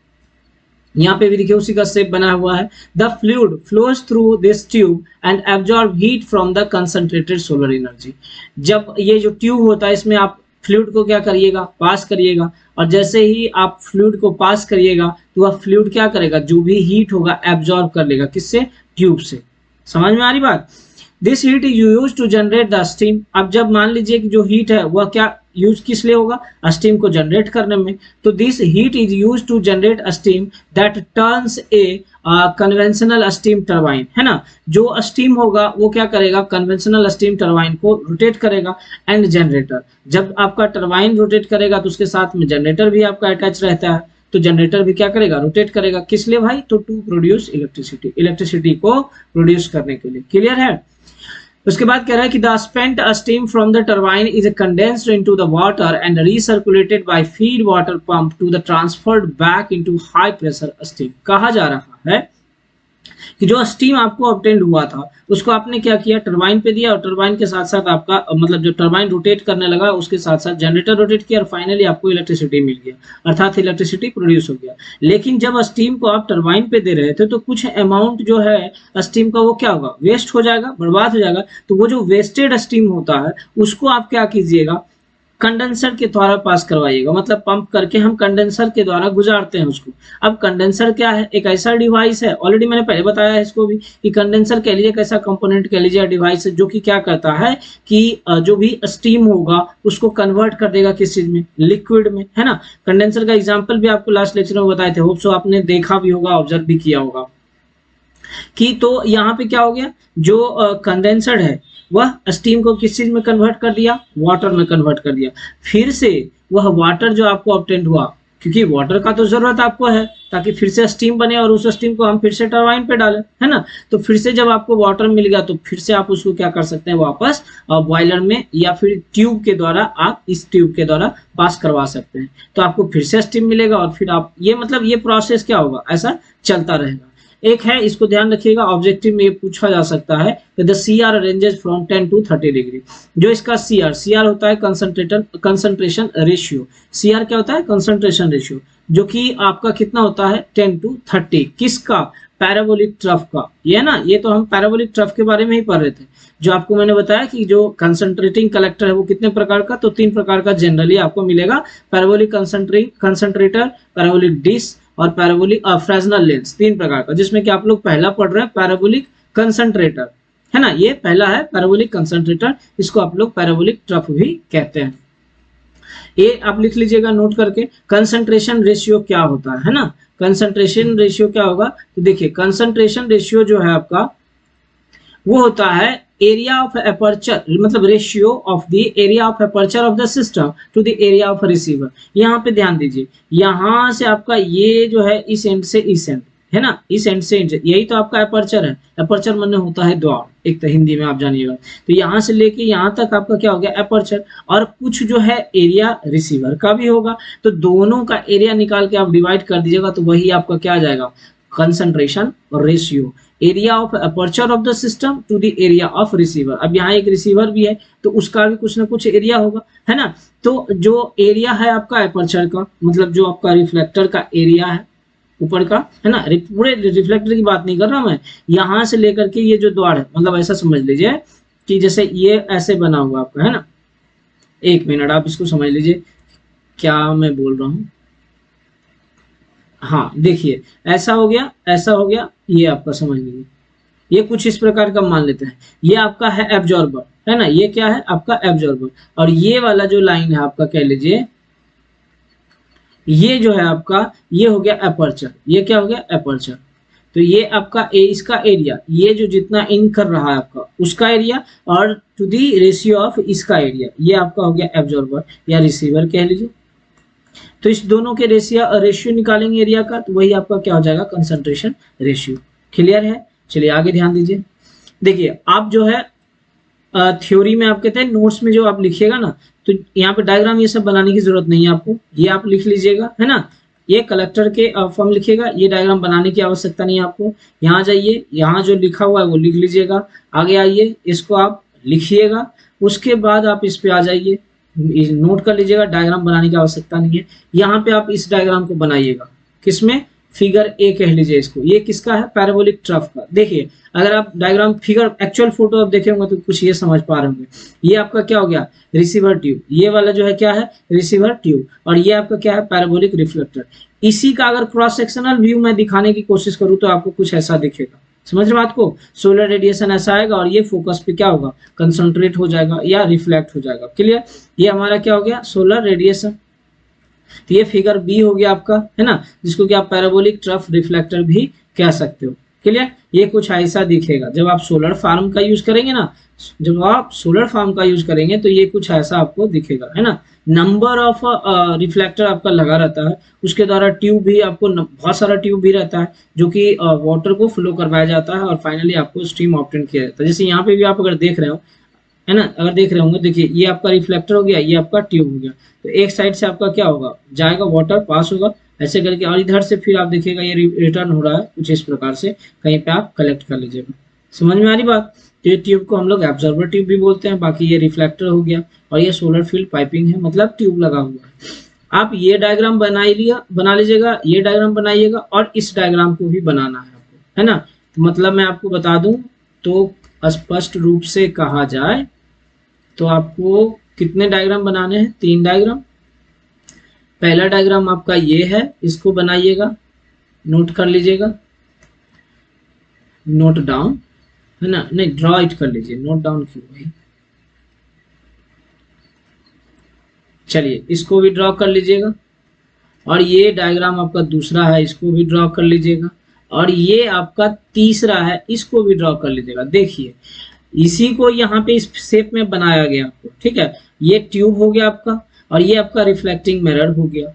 यहाँ पे भी देखिए उसी का शेप बना हुआ है। The fluid flows through this tube and absorb heat from the concentrated solar energy. जब ये जो ट्यूब होता है इसमें आप फ्लूइड को क्या करिएगा, पास करिएगा, और जैसे ही आप फ्लूइड को पास करिएगा तो वह फ्लूइड क्या करेगा, जो भी हीट होगा एब्जॉर्ब कर लेगा, किससे, ट्यूब से। समझ में आ रही बात। This heat is use to generate the steam. अब जब मान लीजिए कि जो हीट है वह क्या यूज किस लिए होगा, स्टीम को जनरेट करने में। तो this heat is use to generate steam that turns a conventional steam turbine, है ना। जो स्टीम होगा वो क्या करेगा, कन्वेंशनल स्टीम टरबाइन को रोटेट करेगा। एंड जनरेटर, जब आपका टरबाइन रोटेट करेगा तो उसके साथ में जनरेटर भी आपका अटैच रहता है, तो जनरेटर भी क्या करेगा, रोटेट करेगा। किस लिए भाई, तो टू प्रोड्यूस इलेक्ट्रिसिटी, इलेक्ट्रिसिटी को प्रोड्यूस करने के लिए। क्लियर है। उसके बाद कह रहा है कि the spent steam from the turbine is condensed into the water and recirculated by feed water pump to the transferred back into high pressure steam. कहा जा रहा है कि जो स्टीम आपको ऑब्टेन्ड हुआ था उसको आपने क्या किया, टरबाइन पे दिया, और टरबाइन के साथ साथ आपका मतलब जो टरबाइन रोटेट करने लगा उसके साथ साथ जनरेटर रोटेट किया, और फाइनली आपको इलेक्ट्रिसिटी मिल गया, अर्थात इलेक्ट्रिसिटी प्रोड्यूस हो गया। लेकिन जब स्टीम को आप टरबाइन पे दे रहे थे तो कुछ अमाउंट जो है स्टीम का वो क्या होगा, वेस्ट हो जाएगा, बर्बाद हो जाएगा। तो वो जो वेस्टेड स्टीम होता है उसको आप क्या कीजिएगा, कंडेंसर के द्वारा पास करवाइएगा, मतलब पंप करके हम कंडेंसर के द्वारा गुजारते हैं उसको। अब कंडेंसर क्या है, एक ऐसा डिवाइस है, ऑलरेडी मैंने पहले बताया है इसको भी, कि कंडेंसर कह लीजिए, एक ऐसा कंपोनेंट कह लीजिए, डिवाइस है जो कि क्या करता है कि जो भी स्टीम होगा उसको कन्वर्ट कर देगा किस चीज में, लिक्विड में, है ना। कंडेंसर का एग्जाम्पल भी आपको लास्ट लेक्चर में बताए थे, होप सो आपने देखा भी होगा, ऑब्जर्व भी किया होगा कि तो यहाँ पे क्या हो गया, जो कंडेंसर है वह स्टीम को किस चीज में कन्वर्ट कर दिया, वाटर में कन्वर्ट कर दिया। फिर से वह वाटर जो आपको ऑब्टेन्ड हुआ, क्योंकि वाटर का तो जरूरत आपको है ताकि फिर से स्टीम बने और उस स्टीम को हम फिर से टरबाइन पे डालें, है ना। तो फिर से जब आपको वाटर मिल गया तो फिर से आप उसको क्या कर सकते हैं, वापस बॉयलर में या फिर ट्यूब के द्वारा, आप इस ट्यूब के द्वारा पास करवा सकते हैं, तो आपको फिर से स्टीम मिलेगा और फिर आप ये मतलब ये प्रोसेस क्या होगा, ऐसा चलता रहेगा। एक है, इसको ध्यान रखिएगा, ऑब्जेक्टिव में ये पूछा जा सकता है कि the CR ranges from 10 to 30 degree. जो इसका सीआर होता है कंसंट्रेशन रेशियो। सीआर क्या होता है, कंसंट्रेशन रेशियो, जो कि आपका कितना होता है 10 to 30। किसका, पैराबोलिक ट्रफ का। ये ना, ये तो हम पैराबोलिक ट्रफ के बारे में ही पढ़ रहे थे, जो आपको मैंने बताया कि जो कंसंट्रेटिंग कलेक्टर है वो कितने प्रकार का, तो 3 प्रकार का जनरली आपको मिलेगा, पैराबोलिक कंसंट्रेटर, पैराबोलिक डिश और पैराबोलिक फ्रेस्नेल लेंस, 3 प्रकार का, जिसमें कि आप लोग पहला पढ़ रहे हैं पैराबोलिक कंसंट्रेटर, है ना। ये पहला है पैराबोलिक कंसंट्रेटर, इसको आप लोग पैराबोलिक ट्रफ भी कहते हैं। ये आप लिख लीजिएगा नोट करके। कंसंट्रेशन रेशियो क्या होता है ना, कंसंट्रेशन रेशियो क्या होगा, तो देखिए कंसंट्रेशन रेशियो जो है आपका वो होता है एरिया ऑफ अपर्चर, मतलब ratio of the area of aperture of the system to the area of receiver. यहाँ पे ध्यान दीजिए, यहाँ से आपका ये जो है इस एंड से इस एंड, है ना, इस एंड से एंड, यही तो आपका अपर्चर है। अपर्चर माने होता है द्वार, एक तो हिंदी में आप जानिएगा। तो यहाँ से लेके यहाँ तक आपका क्या हो गया, अपर्चर, और कुछ जो है एरिया रिसीवर का भी होगा। तो दोनों का एरिया निकाल के आप डिवाइड कर दीजिएगा तो वही आपका क्या आ जाएगा, concentration ratio, area of aperture of the system to the area of receiver. अब यहाँ एक रिसीवर भी है तो उसका भी कुछ ना कुछ एरिया होगा, है ना। तो जो एरिया है आपका अपर्चर का, मतलब जो आपका रिफ्लेक्टर का एरिया है ऊपर का, है ना, पूरे रिफ्लेक्टर की बात नहीं कर रहा मैं, यहाँ से लेकर के ये जो द्वार है, मतलब ऐसा समझ लीजिए कि जैसे ये ऐसे बना हुआ आपका, है ना। एक मिनट आप इसको समझ लीजिए क्या मैं बोल रहा हूँ। हाँ देखिए, ऐसा हो गया, ऐसा हो गया, ये आपका समझ लीजिए, ये कुछ इस प्रकार का मान लेते हैं। ये आपका है एब्जॉर्बर, है ना, ये क्या है आपका एब्जॉर्बर, और ये वाला जो लाइन है आपका कह लीजिए, ये जो है आपका ये हो गया अपर्चर, ये क्या हो गया अपर्चर। तो ये आपका इसका एरिया, ये जो जितना इन कर रहा है आपका उसका एरिया, और टू दी रेशियो ऑफ इसका एरिया, ये आपका हो गया एब्जॉर्बर या रिसीवर कह लीजिए। तो इस दोनों के रेशियो निकालेंगे एरिया का, तो वही आपका क्या हो जाएगा, कंसंट्रेशन रेशियो। क्लियर है, चलिए आगे ध्यान दीजिए। देखिए आप जो है थ्योरी में आप कहते हैं नोट्स में जो आप लिखिएगा ना, तो यहाँ पे डायग्राम ये सब बनाने की जरूरत नहीं है आपको, ये आप लिख लीजिएगा, है ना। ये कलेक्टर के फॉर्म लिखिएगा, ये डायग्राम बनाने की आवश्यकता नहीं है आपको। यहाँ जाइए, यहाँ जो लिखा हुआ है वो लिख लीजिएगा, आगे आइए इसको आप लिखिएगा, उसके बाद आप इस पे आ जाइए, नोट कर लीजिएगा, डायग्राम बनाने की आवश्यकता नहीं है। यहाँ पे आप इस डायग्राम को बनाइएगा, किसमें, फिगर ए कह लीजिए इसको, ये किसका है, पैराबोलिक ट्रफ का। देखिए अगर आप डायग्राम फिगर एक्चुअल फोटो आप देखे होंगे तो कुछ ये समझ पा रहे होंगे, ये आपका क्या हो गया, रिसीवर ट्यूब, ये वाला जो है क्या है, रिसीवर ट्यूब, और ये आपका क्या है, पैराबोलिक रिफ्लेक्टर। इसी का अगर क्रॉस सेक्शनल व्यू मैं दिखाने की कोशिश करूं तो आपको कुछ ऐसा दिखेगा, समझ रहे बात को, सोलर रेडिएशन ऐसा आएगा और ये फोकस पे क्या होगा, कंसंट्रेट हो जाएगा या रिफ्लेक्ट हो जाएगा। क्लियर, ये हमारा क्या हो गया, सोलर रेडिएशन। तो ये फिगर बी हो गया आपका, है ना, जिसको कि आप पैराबोलिक ट्रफ रिफ्लेक्टर भी कह सकते हो। क्लियर, ये कुछ ऐसा दिखेगा जब आप सोलर फार्म का यूज करेंगे ना, जब आप सोलर फार्म का यूज करेंगे तो ये कुछ ऐसा आपको दिखेगा, है ना। नंबर ऑफ रिफ्लेक्टर आपका लगा रहता है, उसके द्वारा ट्यूब भी आपको बहुत सारा ट्यूब भी रहता है जो कि वाटर को फ्लो करवाया जाता है और फाइनली आपको स्ट्रीम ऑब्टेन किया जाता है। जैसे यहाँ पे भी आप अगर देख रहे हो, है ना, अगर देख रहे होंगे, देखिए ये आपका रिफ्लेक्टर हो गया, ये आपका ट्यूब हो गया, तो एक साइड से आपका क्या होगा, जाएगा वाटर पास होगा ऐसे करके, और इधर से फिर आप देखिएगा ये रिटर्न हो रहा है कुछ इस प्रकार से, कहीं पे आप कलेक्ट कर लीजिएगा। समझ में आ रही बात। तो ये ट्यूब को हम लोग एब्जॉर्बर ट्यूब भी बोलते हैं, बाकी ये रिफ्लेक्टर हो गया, और ये सोलर फील्ड पाइपिंग है, मतलब ट्यूब लगा हुआ है। आप ये डायग्राम बना लीजिएगा, ये डायग्राम बनाइएगा, और इस डायग्राम को भी बनाना है आपको, है ना। तो मतलब मैं आपको बता दूं तो स्पष्ट रूप से कहा जाए तो आपको कितने डायग्राम बनाने हैं, 3 डायग्राम। पहला डायग्राम आपका ये है, इसको बनाइएगा, नोट कर लीजिएगा, नोट डाउन, है ना, नहीं ड्रॉ इट कर लीजिए, नोट डाउन क्यों भाई। चलिए इसको भी ड्रॉ कर लीजिएगा, और ये डायग्राम आपका दूसरा है, इसको भी ड्रॉ कर लीजिएगा, और ये आपका तीसरा है, इसको भी ड्रॉ कर लीजिएगा। देखिए इसी को यहाँ पे इस शेप में बनाया गया आपको, ठीक है। ये ट्यूब हो गया आपका, और ये आपका रिफ्लेक्टिंग मिरर हो गया।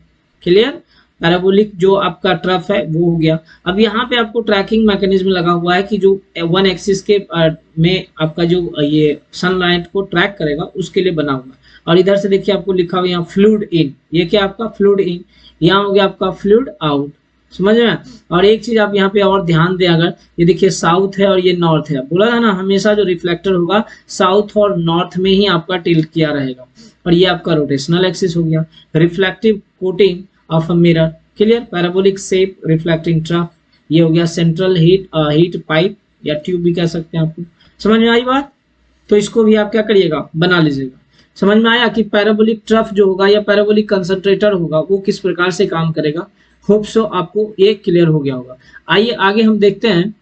क्लियर, पैराबोलिक जो आपका ट्रफ है वो हो गया। अब यहाँ पे आपको ट्रैकिंग मैकेनिज्म लगा हुआ है कि जो वन एक्सिस के में आपका जो ये सनलाइट को ट्रैक करेगा उसके लिए बना हुआ है। और इधर से देखिए आपको लिखा हुआ यहाँ फ्लूइड इन, ये क्या आपका फ्लूइड इन, यहाँ हो गया आपका फ्लूइड आउट, समझ में। और एक चीज आप यहाँ पे और ध्यान दें, अगर ये देखिए साउथ है और ये नॉर्थ है, बोला था ना हमेशा जो रिफ्लेक्टर होगा साउथ और नॉर्थ में ही आपका टिल्ट किया रहेगा। और ये आपका रोटेशनल एक्सिस हो गया। Reflective coating of a mirror, clear, parabolic shape reflecting trough, ये हो गया सेंट्रल हीट पाइप या ट्यूब भी कह सकते हैं। आपको समझ में आई बात। तो इसको भी आप क्या करिएगा, बना लीजिएगा। समझ में आया कि पैराबोलिक ट्रफ जो होगा या पैराबोलिक कंसंट्रेटर होगा वो किस प्रकार से काम करेगा। होप सो आपको ये क्लियर हो गया होगा। आइए आगे हम देखते हैं,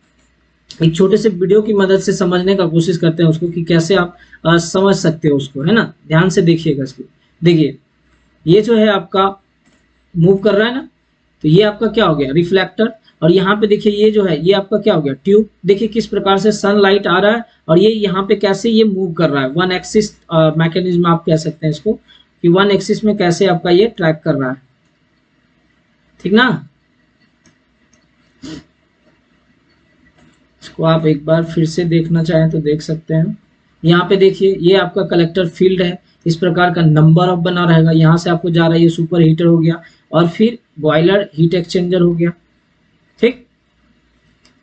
एक छोटे से वीडियो की मदद से समझने का कोशिश करते हैं उसको कि कैसे आप समझ सकते हो उसको, है ना। ध्यान से देखिएगा इसको। देखिए ये जो है आपका मूव कर रहा है ना, तो ये आपका क्या हो गया, रिफ्लेक्टर। और यहाँ पे देखिए ये जो है ये आपका क्या हो गया, ट्यूब। देखिए किस प्रकार से सनलाइट आ रहा है और ये यहाँ पे कैसे ये मूव कर रहा है, वन एक्सिस मैकेनिज्म आप कह सकते हैं इसको, कि वन एक्सिस में कैसे आपका ये ट्रैक कर रहा है, ठीक ना। इसको आप एक बार फिर से देखना चाहें तो देख सकते हैं। यहाँ पे देखिए ये आपका कलेक्टर फील्ड है, इस प्रकार का नंबर ऑफ बना रहेगा, यहाँ से आपको जा रहा है, ये सुपर हीटर हो गया, और फिर बॉयलर हीट एक्सचेंजर हो गया। ठीक,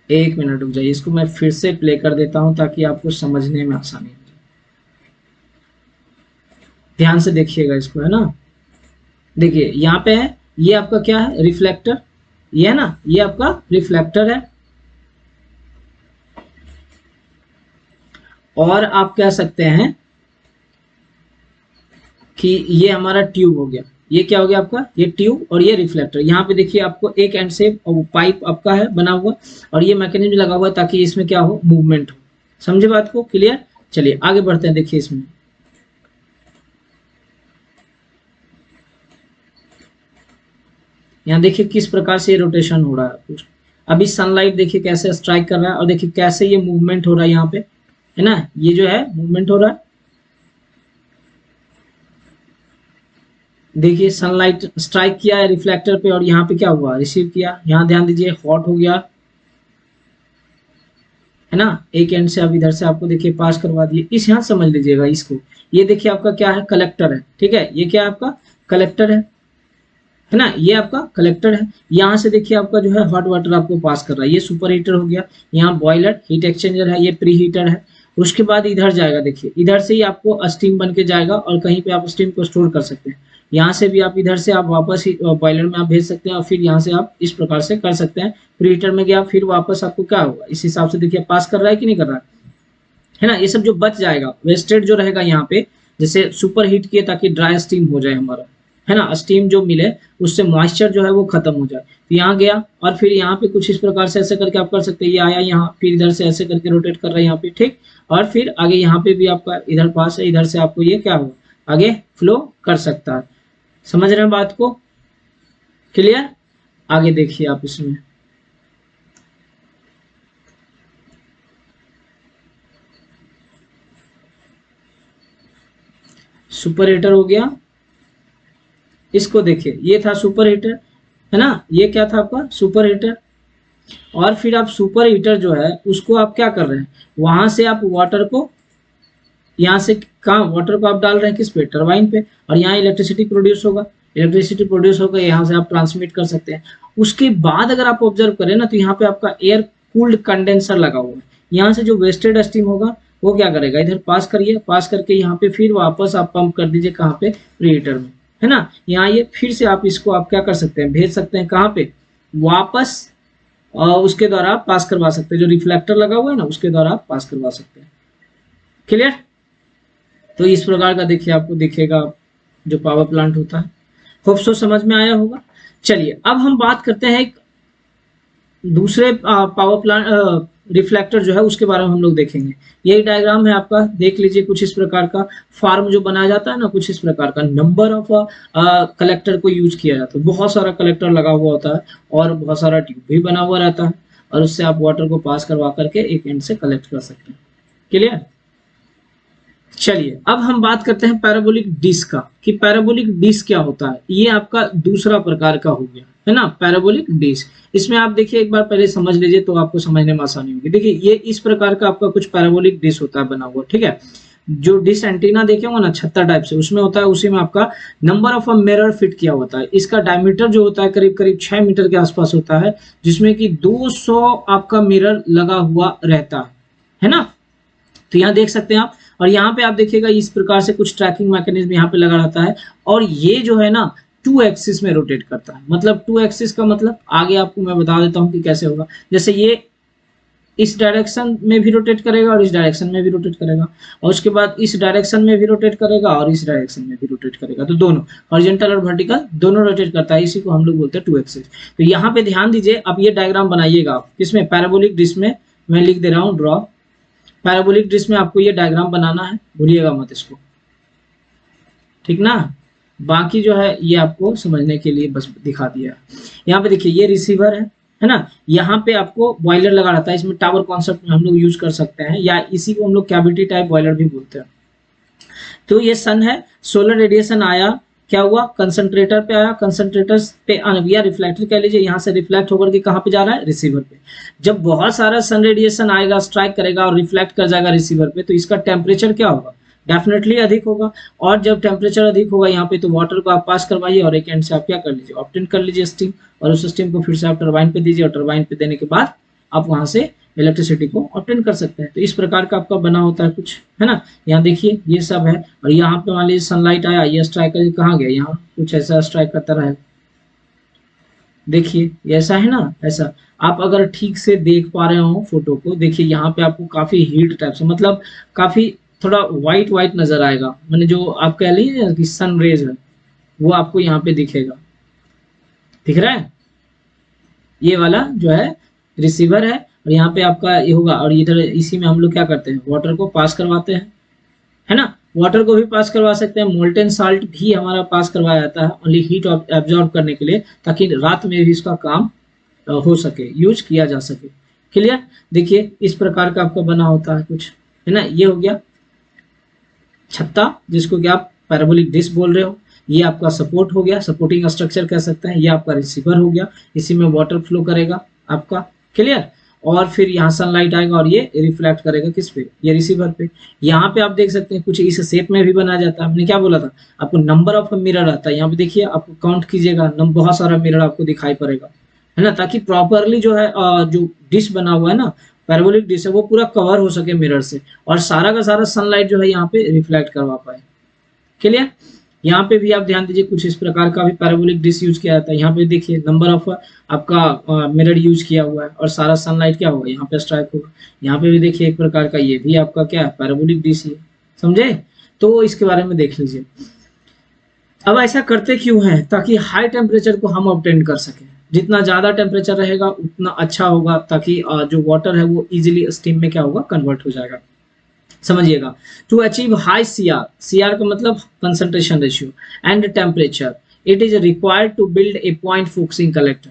एक मिनट रुक जाइए, इसको मैं फिर से प्ले कर देता हूं ताकि आपको समझने में आसानी हो जाए। ध्यान से देखिएगा इसको, है ना। देखिए यहाँ पे है, ये आपका क्या है, रिफ्लेक्टर, ये है ना, ये आपका रिफ्लेक्टर है। और आप कह सकते हैं कि ये हमारा ट्यूब हो गया, ये क्या हो गया आपका, ये ट्यूब और ये रिफ्लेक्टर। यहाँ पे देखिए आपको एक एंड से पाइप आपका है बना हुआ, और ये मैकेनिज्म लगा हुआ है ताकि इसमें क्या हो, मूवमेंट हो। समझे बात को, क्लियर। चलिए आगे बढ़ते हैं। देखिए इसमें यहाँ देखिए किस प्रकार से ये रोटेशन हो रहा है। अभी सनलाइट देखिए कैसे स्ट्राइक कर रहा है, और देखिए कैसे ये मूवमेंट हो रहा है यहाँ पे, है ना, ये जो है मूवमेंट हो रहा है। देखिए सनलाइट स्ट्राइक किया है रिफ्लेक्टर पे, और यहाँ पे क्या हुआ, रिसीव किया। यहाँ ध्यान दीजिए हॉट हो गया, है ना, एक एंड से अब इधर से आपको देखिए पास करवा दिए। इस यहाँ समझ लीजिएगा इसको। ये देखिए आपका क्या है, कलेक्टर है, ठीक है, ये क्या है आपका कलेक्टर है ना, ये आपका कलेक्टर है। यहाँ से देखिए आपका जो है हॉट वाटर आपको पास कर रहा है, ये सुपर हीटर हो गया। यहाँ बॉयलर हीट एक्सचेंजर है, ये प्री हीटर है। उसके बाद इधर जाएगा, देखिए इधर से ही आपको स्टीम बन के जाएगा, और कहीं पे आप स्टीम को स्टोर कर सकते हैं। यहाँ से भी आप इधर से आप वापस बॉयलर में आप भेज सकते हैं और फिर यहाँ से आप इस प्रकार से कर सकते हैं। प्रीहीटर में गया फिर वापस आपको क्या होगा, इस हिसाब से देखिए पास कर रहा है कि नहीं कर रहा है ना। ये सब जो बच जाएगा वेस्टेड जो रहेगा यहाँ पे, जैसे सुपर हीट किए ताकि ड्राई स्टीम हो जाए हमारा, है ना, स्टीम जो मिले उससे मॉइस्चर जो है वो खत्म हो जाए। तो यहाँ गया और फिर यहाँ पे कुछ इस प्रकार से ऐसे करके आप कर सकते हैं, ये आया यहाँ, फिर इधर से ऐसे करके रोटेट कर रहा है यहाँ पे, ठीक। और फिर आगे यहाँ पे भी आपका इधर पास है, इधर से आपको ये क्या होगा आगे फ्लो कर सकता है। समझ रहे हैं बात को, क्लियर। आगे देखिए आप इसमें सुपर हीटर हो गया, इसको देखिए ये था सुपर हीटर, है ना, ये क्या था आपका सुपर हीटर। और फिर आप सुपर हीटर जो है उसको आप क्या कर रहे हैं, वहां से आप वाटर को यहाँ से कहाँ वाटर को आप डाल रहे हैं किस पे, टरबाइन पे, और यहाँ इलेक्ट्रिसिटी प्रोड्यूस होगा, इलेक्ट्रिसिटी प्रोड्यूस होगा, यहाँ से आप ट्रांसमिट कर सकते हैं। उसके बाद अगर आप ऑब्जर्व करें ना तो यहाँ पे आपका एयर कूल्ड कंडेंसर लगा हुआ है, यहाँ से जो वेस्टेड स्टीम होगा वो क्या करेगा, इधर पास करिए, पास करके यहाँ पे फिर वापस आप पंप कर दीजिए कहाँ पे, प्रीहीटर में, है ना। यहाँ ये फिर से आप इसको आप क्या कर सकते हैं, भेज सकते हैं कहाँ पे, वापस उसके द्वारा आप पास करवा सकते हैं, जो रिफ्लेक्टर लगा हुआ है ना उसके द्वारा आप पास करवा सकते हैं। क्लियर। तो इस प्रकार का देखिए आपको दिखेगा जो पावर प्लांट होता है। होप सो समझ में आया होगा। चलिए अब हम बात करते हैं एक दूसरे पावर प्लांट रिफ्लेक्टर जो है उसके बारे में हम लोग देखेंगे। यही डायग्राम है आपका, देख लीजिए कुछ इस प्रकार का फार्म जो बनाया जाता है ना, कुछ इस प्रकार का नंबर ऑफ कलेक्टर को यूज किया जाता है। बहुत सारा कलेक्टर लगा हुआ होता है और बहुत सारा ट्यूब भी बना हुआ रहता है और उससे आप वाटर को पास करवा करके एक एंड से कलेक्ट कर सकते हैं। क्लियर। चलिए अब हम बात करते हैं पैराबोलिक डिश का, कि पैराबोलिक डिश क्या होता है। ये आपका दूसरा प्रकार का हो गया, है ना, पैराबोलिक डिश। इसमें आप देखिए एक बार पहले समझ लीजिए तो आपको समझने में आसानी होगी। देखिए ये इस प्रकार का आपका कुछ पैराबोलिक डिश होता है बना हुआ, ठीक है। जो डिश एंटीना देखे होंगे ना छत्ता टाइप से, उसमें होता है, उसी में आपका नंबर ऑफ मिरर फिट किया होता है। इसका डायमीटर जो होता है करीब करीब 6 मीटर के आसपास होता है, जिसमें कि 200 आपका मिरर लगा हुआ रहता है ना। तो यहाँ देख सकते हैं आप, और यहाँ पे आप देखिएगा इस प्रकार से कुछ ट्रैकिंग मैकेनिज्म यहाँ पे लगा रहता है, और ये जो है ना 2 एक्सिस में रोटेट करता है। मतलब 2 एक्सिस का मतलब आगे आपको मैं बता देता हूँ कि कैसे होगा। जैसे ये इस डायरेक्शन में भी रोटेट करेगा और इस डायरेक्शन में भी रोटेट करेगा, और उसके बाद इस डायरेक्शन में भी रोटेट करेगा और इस डायरेक्शन में भी रोटेट करेगा। तो दोनों हॉरिजॉन्टल और वर्टिकल दोनों रोटेट करता है, इसी को हम लोग बोलते हैं 2 एक्सिस। तो यहाँ पे ध्यान दीजिए, अब ये डायग्राम बनाइएगा आप, किसमें, पैराबोलिक डिश में। मैं लिख दे रहा हूँ ड्रॉ, पैराबोलिक डिश में आपको ये डायग्राम बनाना है, भूलिएगा मत इसको, ठीक ना। बाकी जो है ये आपको समझने के लिए बस दिखा दिया। यहाँ पे देखिए ये रिसीवर है ना। यहाँ पे आपको बॉयलर लगा रहता है, इसमें टावर कॉन्सेप्ट में हम लोग यूज कर सकते हैं, या इसी को हम लोग कैविटी टाइप बॉयलर भी बोलते हैं। तो ये सन है, सोलर रेडिएशन आया, क्या हुआ, कंसंट्रेटर पे आया, कंसंट्रेटर पे या रिफ्लेक्टर कह लीजिए, यहाँ से रिफ्लेक्ट होकर के कहाँ पे जा रहा है, रिसीवर पे। जब बहुत सारा सन रेडिएशन आएगा, स्ट्राइक करेगा और रिफ्लेक्ट कर जाएगा रिसीवर पे, तो इसका टेम्परेचर क्या होगा, डेफिनेटली अधिक होगा। और जब टेम्परेचर अधिक होगा यहाँ पे, तो वाटर को आप पास करवाइए और एक एंड से आप क्या कर लीजिए, ऑब्टेन कर लीजिए स्टीम, और उस स्टीम को फिर से आप टरबाइन पे दीजिए, और टरबाइन पे देने के बाद आप वहां से इलेक्ट्रिसिटी को ऑब्टेन कर सकते हैं। तो इस प्रकार का आपका बना होता है कुछ, है ना। यहाँ देखिए ये सब है, और यहाँ पे मान लीजिए सनलाइट आया, ये स्ट्राइक करके कहाँ गया, यहाँ कुछ ऐसा स्ट्राइक करता रहे, देखिए ऐसा है ना, ऐसा। आप अगर ठीक से देख पा रहे हो फोटो को, देखिए यहाँ पे आपको काफी हीट टाइप से, मतलब काफी थोड़ा व्हाइट व्हाइट नजर आएगा, मैंने जो आप कह लीजिए कि सन रेज है वो आपको यहाँ पे दिखेगा, दिख रहा है। ये वाला जो है रिसीवर है, और यहाँ पे आपका ये होगा, और इधर इसी में हम लोग क्या करते हैं, वाटर को पास करवाते हैं, है ना। वाटर को भी पास करवा सकते हैं, मोल्टेन साल्ट भी हमारा पास करवाया जाता है ओनली हीट एब्जॉर्ब करने के लिए, ताकि रात में भी इसका काम हो सके, यूज किया जा सके। क्लियर। देखिए इस प्रकार का आपका बना होता है कुछ, है ना। ये हो गया छत्ता, जिसको कि आप पैराबोलिक डिश बोल रहे हो। ये आपका सपोर्ट हो गया, सपोर्टिंग स्ट्रक्चर कह सकते हैं। ये आपका रिसीवर हो गया, इसी में वाटर फ्लो करेगा आपका। क्लियर। और फिर यहाँ सनलाइट आएगा और ये रिफ्लेक्ट करेगा किस पे, ये रिसीवर पे। यहाँ पे आप देख सकते हैं कुछ इस शेप में भी बनाया जाता है। आपने क्या बोला था, आपको नंबर ऑफ मिरर आता है, यहाँ पे देखिए आपको काउंट कीजिएगा, बहुत सारा मिरर आपको दिखाई पड़ेगा, है ना, ताकि प्रॉपरली जो है जो डिश बना हुआ है ना, पैराबोलिक डिश है, वो पूरा कवर हो सके मिरर से, और सारा का सारा सनलाइट जो है यहाँ पे रिफ्लेक्ट करवा पाए। क्लियर। यहाँ पे भी आप ध्यान दीजिए, कुछ इस प्रकार का भी पैराबोलिक डिश यूज किया जाता है। यहाँ पे देखिए नंबर ऑफ आपका मिरर यूज किया हुआ है और सारा सनलाइट क्या होगा, यहाँ पे स्ट्राइक होगा। यहाँ पे भी देखिए एक प्रकार का ये भी आपका क्या है, पैराबोलिक डिश ही है, समझे। तो इसके बारे में देख लीजिए। अब ऐसा करते क्यों है, ताकि हाई टेम्परेचर को हम ऑब्टेन कर सकें। जितना ज्यादा टेम्परेचर रहेगा उतना अच्छा होगा, ताकि जो वाटर है वो इजीली स्टीम में क्या होगा, कन्वर्ट हो जाएगा। समझिएगा, to achieve high CR, CR का मतलब concentration ratio and temperature, it is required to build a point focusing collector.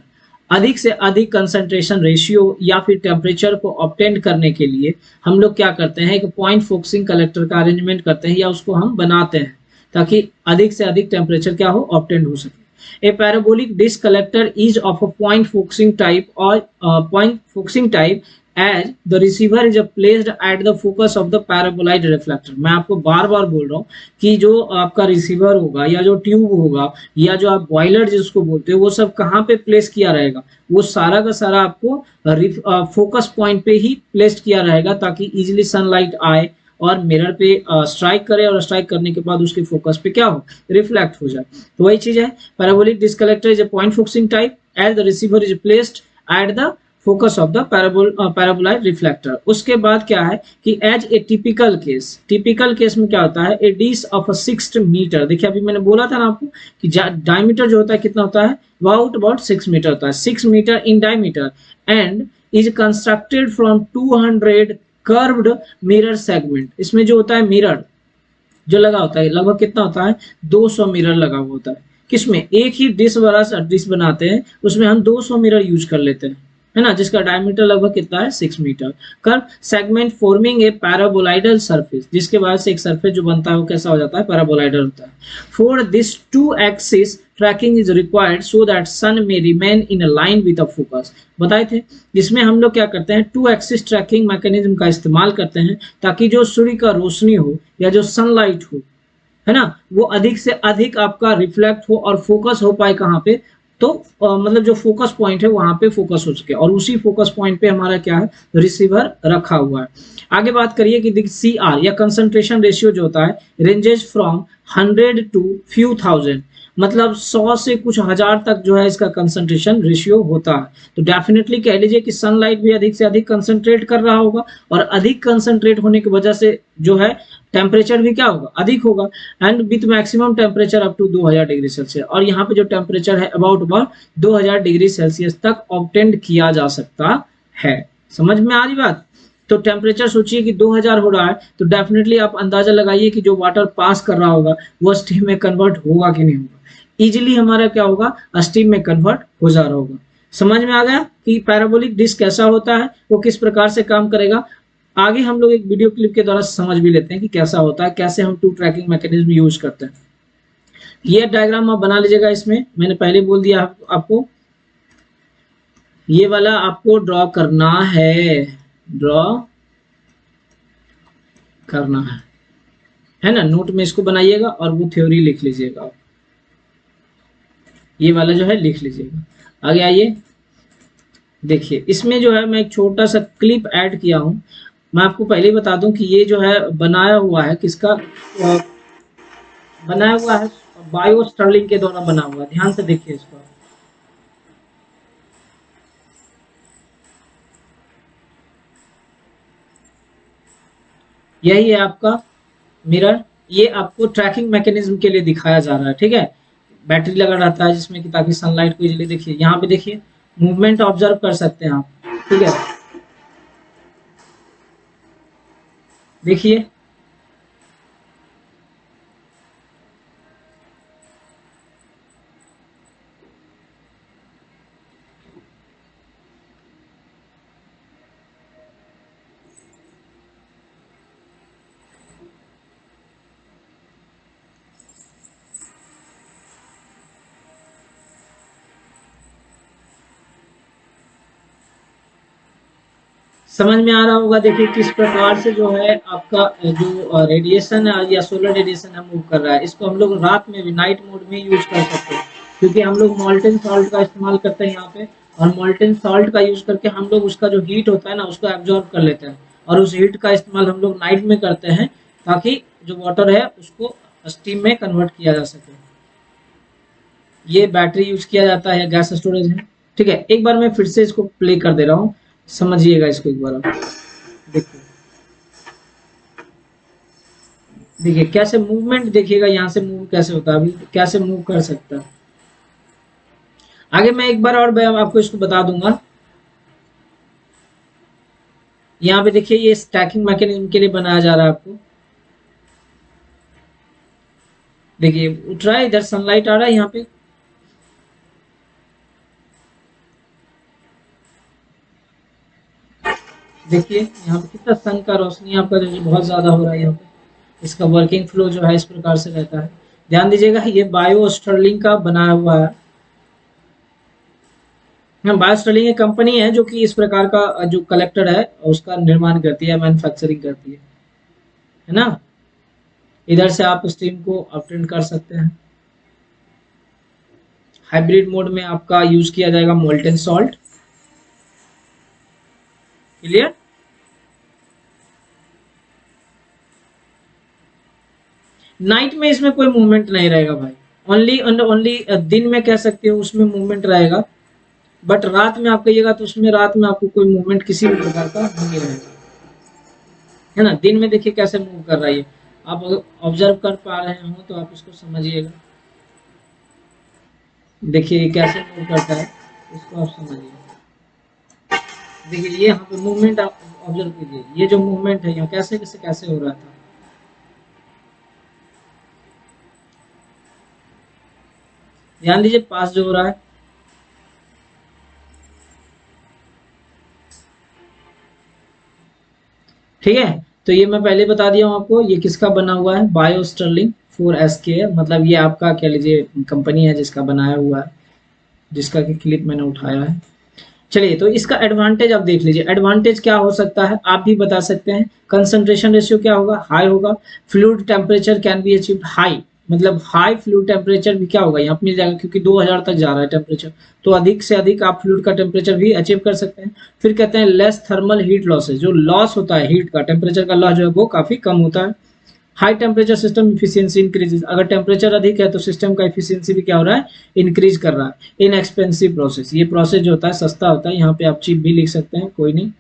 अधिक से अधिक कंसंट्रेशन रेशियो या फिर टेम्परेचर को ऑब्टेन करने के लिए हम लोग क्या करते हैं, एक पॉइंट फोकसिंग कलेक्टर का अरेंजमेंट करते हैं या उसको हम बनाते हैं, ताकि अधिक से अधिक टेम्परेचर क्या हो, ऑब्टेन हो सके। A parabolic dish collector is of a point focusing type और point focusing type as the receiver is placed at the focus of the paraboloid reflector। मैं आपको बार बार बोल रहा हूँ कि जो आपका रिसीवर होगा या जो ट्यूब होगा या जो आप बॉयलर जिसको बोलते हो, वो सब कहाँ पे प्लेस किया रहेगा, वो सारा का सारा आपको फोकस पॉइंट पे ही प्लेस किया रहेगा, ताकि इजिली सनलाइट आए और मिरर पे स्ट्राइक करे और स्ट्राइक करने के बाद उसके फोकस पे क्या हो, रिफ्लेक्ट हो जाए। तो वही चीज है, parabolic dish collector is a point focusing type as the receiver is placed at the focus of the paraboloid reflector. उसके बाद क्या है कि as a typical case, typical case में क्या होता है, ए डिश ऑफ 6 मीटर। देखिए अभी मैंने बोला था ना आपको कि डायमीटर जो होता है कितना होता है, अबाउट 6 मीटर होता है, 6 meter in diameter, and is constructed from 200 curved mirror segment. इसमें जो होता है मिरर जो लगा होता है, लगभग कितना होता है, 200 मिरर लगा हुआ होता है। किसमें, एक ही डिश वाला डिश बनाते हैं, उसमें हम 200 मिरर यूज कर लेते हैं, है ना, जिसका डायमीटर लगभग कितना है, 6 metre. Curve segment forming a paraboloidal surface, जिसके बाद से एक सरफेस जो बनता है वो कैसा हो जाता है, पैराबोलाइडल होता है। For this 2 axis tracking is required so that sun may remain in a line with a focus. बताए थे, इसमें हम लोग क्या करते हैं, 2 एक्सिस ट्रैकिंग मैकेनिज्म का इस्तेमाल करते हैं, ताकि जो सूर्य का रोशनी हो या जो सनलाइट हो, है ना, वो अधिक से अधिक आपका रिफ्लेक्ट हो और फोकस हो पाए कहाँ पे, तो मतलब जो फोकस पॉइंट है वहां पे फोकस हो सके, और उसी फोकस पॉइंट पे हमारा क्या है, रिसीवर रखा हुआ है। आगे बात करिए कि सीआर या कंसंट्रेशन रेशियो जो होता है, ranges from 100 to few thousand, मतलब 100 से कुछ हजार तक जो है इसका कंसंट्रेशन रेशियो होता है। तो डेफिनेटली कह लीजिए कि सनलाइट भी अधिक से अधिक कंसंट्रेट कर रहा होगा, और अधिक कंसंट्रेट होने की वजह से जो है टेम्परेचर भी क्या होगा, अधिक होगा, and with maximum temperature up to 2000 degree Celsius. और यहाँ पे जो टेम्परेचर है अबाउट 2000 डिग्री सेल्सियस तक ऑब्टेन किया जा सकता है। समझ में आ रही बात। तो टेम्परेचर सोचिए कि 2000 हो रहा है, तो डेफिनेटली आप अंदाजा लगाइए कि जो वाटर पास कर रहा होगा वो स्टीम में कन्वर्ट होगा कि नहीं होगा, इजिली हमारा क्या होगा, स्टीम में कन्वर्ट हो जा रहा होगा। समझ में आ गया कि पैराबोलिक डिश कैसा होता है, वो किस प्रकार से काम करेगा। आगे हम लोग एक वीडियो क्लिप के द्वारा समझ भी लेते हैं कि कैसा होता है, कैसे हम 2 ट्रैकिंग मैकेनिज्म यूज करते हैं। ये डायग्राम आप बना लीजिएगा, इसमें मैंने पहले बोल दिया आपको, ये वाला आपको ड्रॉ करना है, ड्रॉ करना है ना, नोट में इसको बनाइएगा और वो थ्योरी लिख लीजिएगा, ये वाला जो है लिख लीजिएगा। आगे आइए, देखिए इसमें जो है मैं एक छोटा सा क्लिप ऐड किया हूं। मैं आपको पहले ही बता दूं कि ये जो है बनाया हुआ है किसका, बनाया हुआ है बायो स्टर्लिंग के द्वारा बना हुआ है। ध्यान से देखिए इसको, यही है आपका मिरर। ये आपको ट्रैकिंग मैकेनिज्म के लिए दिखाया जा रहा है, ठीक है। बैटरी लगा रहता है जिसमें कि ताकि सनलाइट को इजीली, देखिए यहाँ पे देखिए मूवमेंट ऑब्जर्व कर सकते हैं आप, ठीक है, देखिए समझ में आ रहा होगा। देखिए किस प्रकार से जो है आपका जो रेडिएशन है या सोलर रेडिएशन है मूव कर रहा है। इसको हम लोग रात में भी नाइट मोड में यूज कर सकते हैं, क्योंकि हम लोग मॉल्टेन सॉल्ट का इस्तेमाल करते हैं यहाँ पे, और मॉल्टेन सॉल्ट का यूज करके हम लोग उसका जो हीट होता है ना उसको एब्जॉर्ब कर लेते हैं, और उस हीट का इस्तेमाल हम लोग नाइट में करते हैं, ताकि जो वाटर है उसको स्टीम में कन्वर्ट किया जा सके। ये बैटरी यूज किया जाता है, गैस स्टोरेज है। ठीक है, एक बार मैं फिर से इसको प्ले कर दे रहा हूँ, समझिएगा इसको एक बार आप। देखिए देखिए कैसे मूवमेंट, देखिएगा यहाँ से मूव कैसे होता है, अभी कैसे मूव कर सकता है। आगे मैं एक बार और आपको इसको बता दूंगा। यहाँ पे देखिए ये स्टैकिंग मैकेनिज्म के लिए बनाया जा रहा है आपको। देखिए उठ रहा है, इधर सनलाइट आ रहा है यहाँ पे। देखिए यहाँ पे कितना सन का रोशनी आपका जो बहुत ज्यादा हो रहा है यहाँ पे। इसका वर्किंग फ्लो जो है इस प्रकार से रहता है। ध्यान दीजिएगा ये बायो स्टर्लिंग का बनाया हुआ है। बायो स्टर्लिंग एक कंपनी है जो कि इस प्रकार का जो कलेक्टर है उसका निर्माण करती है, मैन्युफैक्चरिंग करती है ना। इधर से आप स्टीम को ऑब्टेन कर सकते हैं। हाइब्रिड मोड में आपका यूज किया जाएगा मोल्टेन सॉल्ट। क्लियर। नाइट में इसमें कोई मूवमेंट नहीं रहेगा भाई, ओनली एंड ओनली दिन में कह सकते हो उसमें मूवमेंट रहेगा, बट रात में आप कहिएगा तो उसमें रात में आपको कोई मूवमेंट किसी भी प्रकार का नहीं रहेगा, है ना। दिन में देखिए कैसे मूव कर रहा है, आप अगर ऑब्जर्व कर पा रहे हो तो आप इसको समझिएगा। देखिए कैसे मूव करता है, इसको आप समझिए। देखिए ये यहाँ पे मूवमेंट आप ऑब्जर्व कीजिए, ये जो मूवमेंट है यहाँ कैसे कैसे कैसे हो रहा था। ध्यान दीजिए पास जो हो रहा है। ठीक है, तो ये मैं पहले बता दिया हूँ आपको, ये किसका बना हुआ है, बायो स्टर्लिंग 4SK, मतलब ये आपका कह लीजिए कंपनी है जिसका बनाया हुआ है, जिसका कि क्लिप मैंने उठाया है। चलिए तो इसका एडवांटेज आप देख लीजिए, एडवांटेज क्या हो सकता है आप भी बता सकते हैं। कंसंट्रेशन रेशियो क्या होगा, हाई होगा। Fluid temperature can be achieved high, मतलब हाई फ्लूइड टेम्परेचर भी क्या होगा यहाँ पे मिल जाएगा, क्योंकि 2000 तक जा रहा है टेम्परेचर, तो अधिक से अधिक आप फ्लूइड का टेम्परेचर भी अचीव कर सकते हैं। फिर कहते हैं लेस थर्मल हीट लॉसेज, जो लॉस होता है हीट का, टेम्परेचर का लॉस जो है वो काफी कम होता है। High temperature system efficiency increases, अगर टेम्परेचर अधिक है तो सिस्टम का इफिशियंसी भी क्या हो रहा है, इंक्रीज कर रहा है। इनएक्सपेंसिव प्रोसेस, ये प्रोसेस जो होता है सस्ता होता है, यहाँ पे आप चीप भी लिख सकते हैं, कोई नहीं,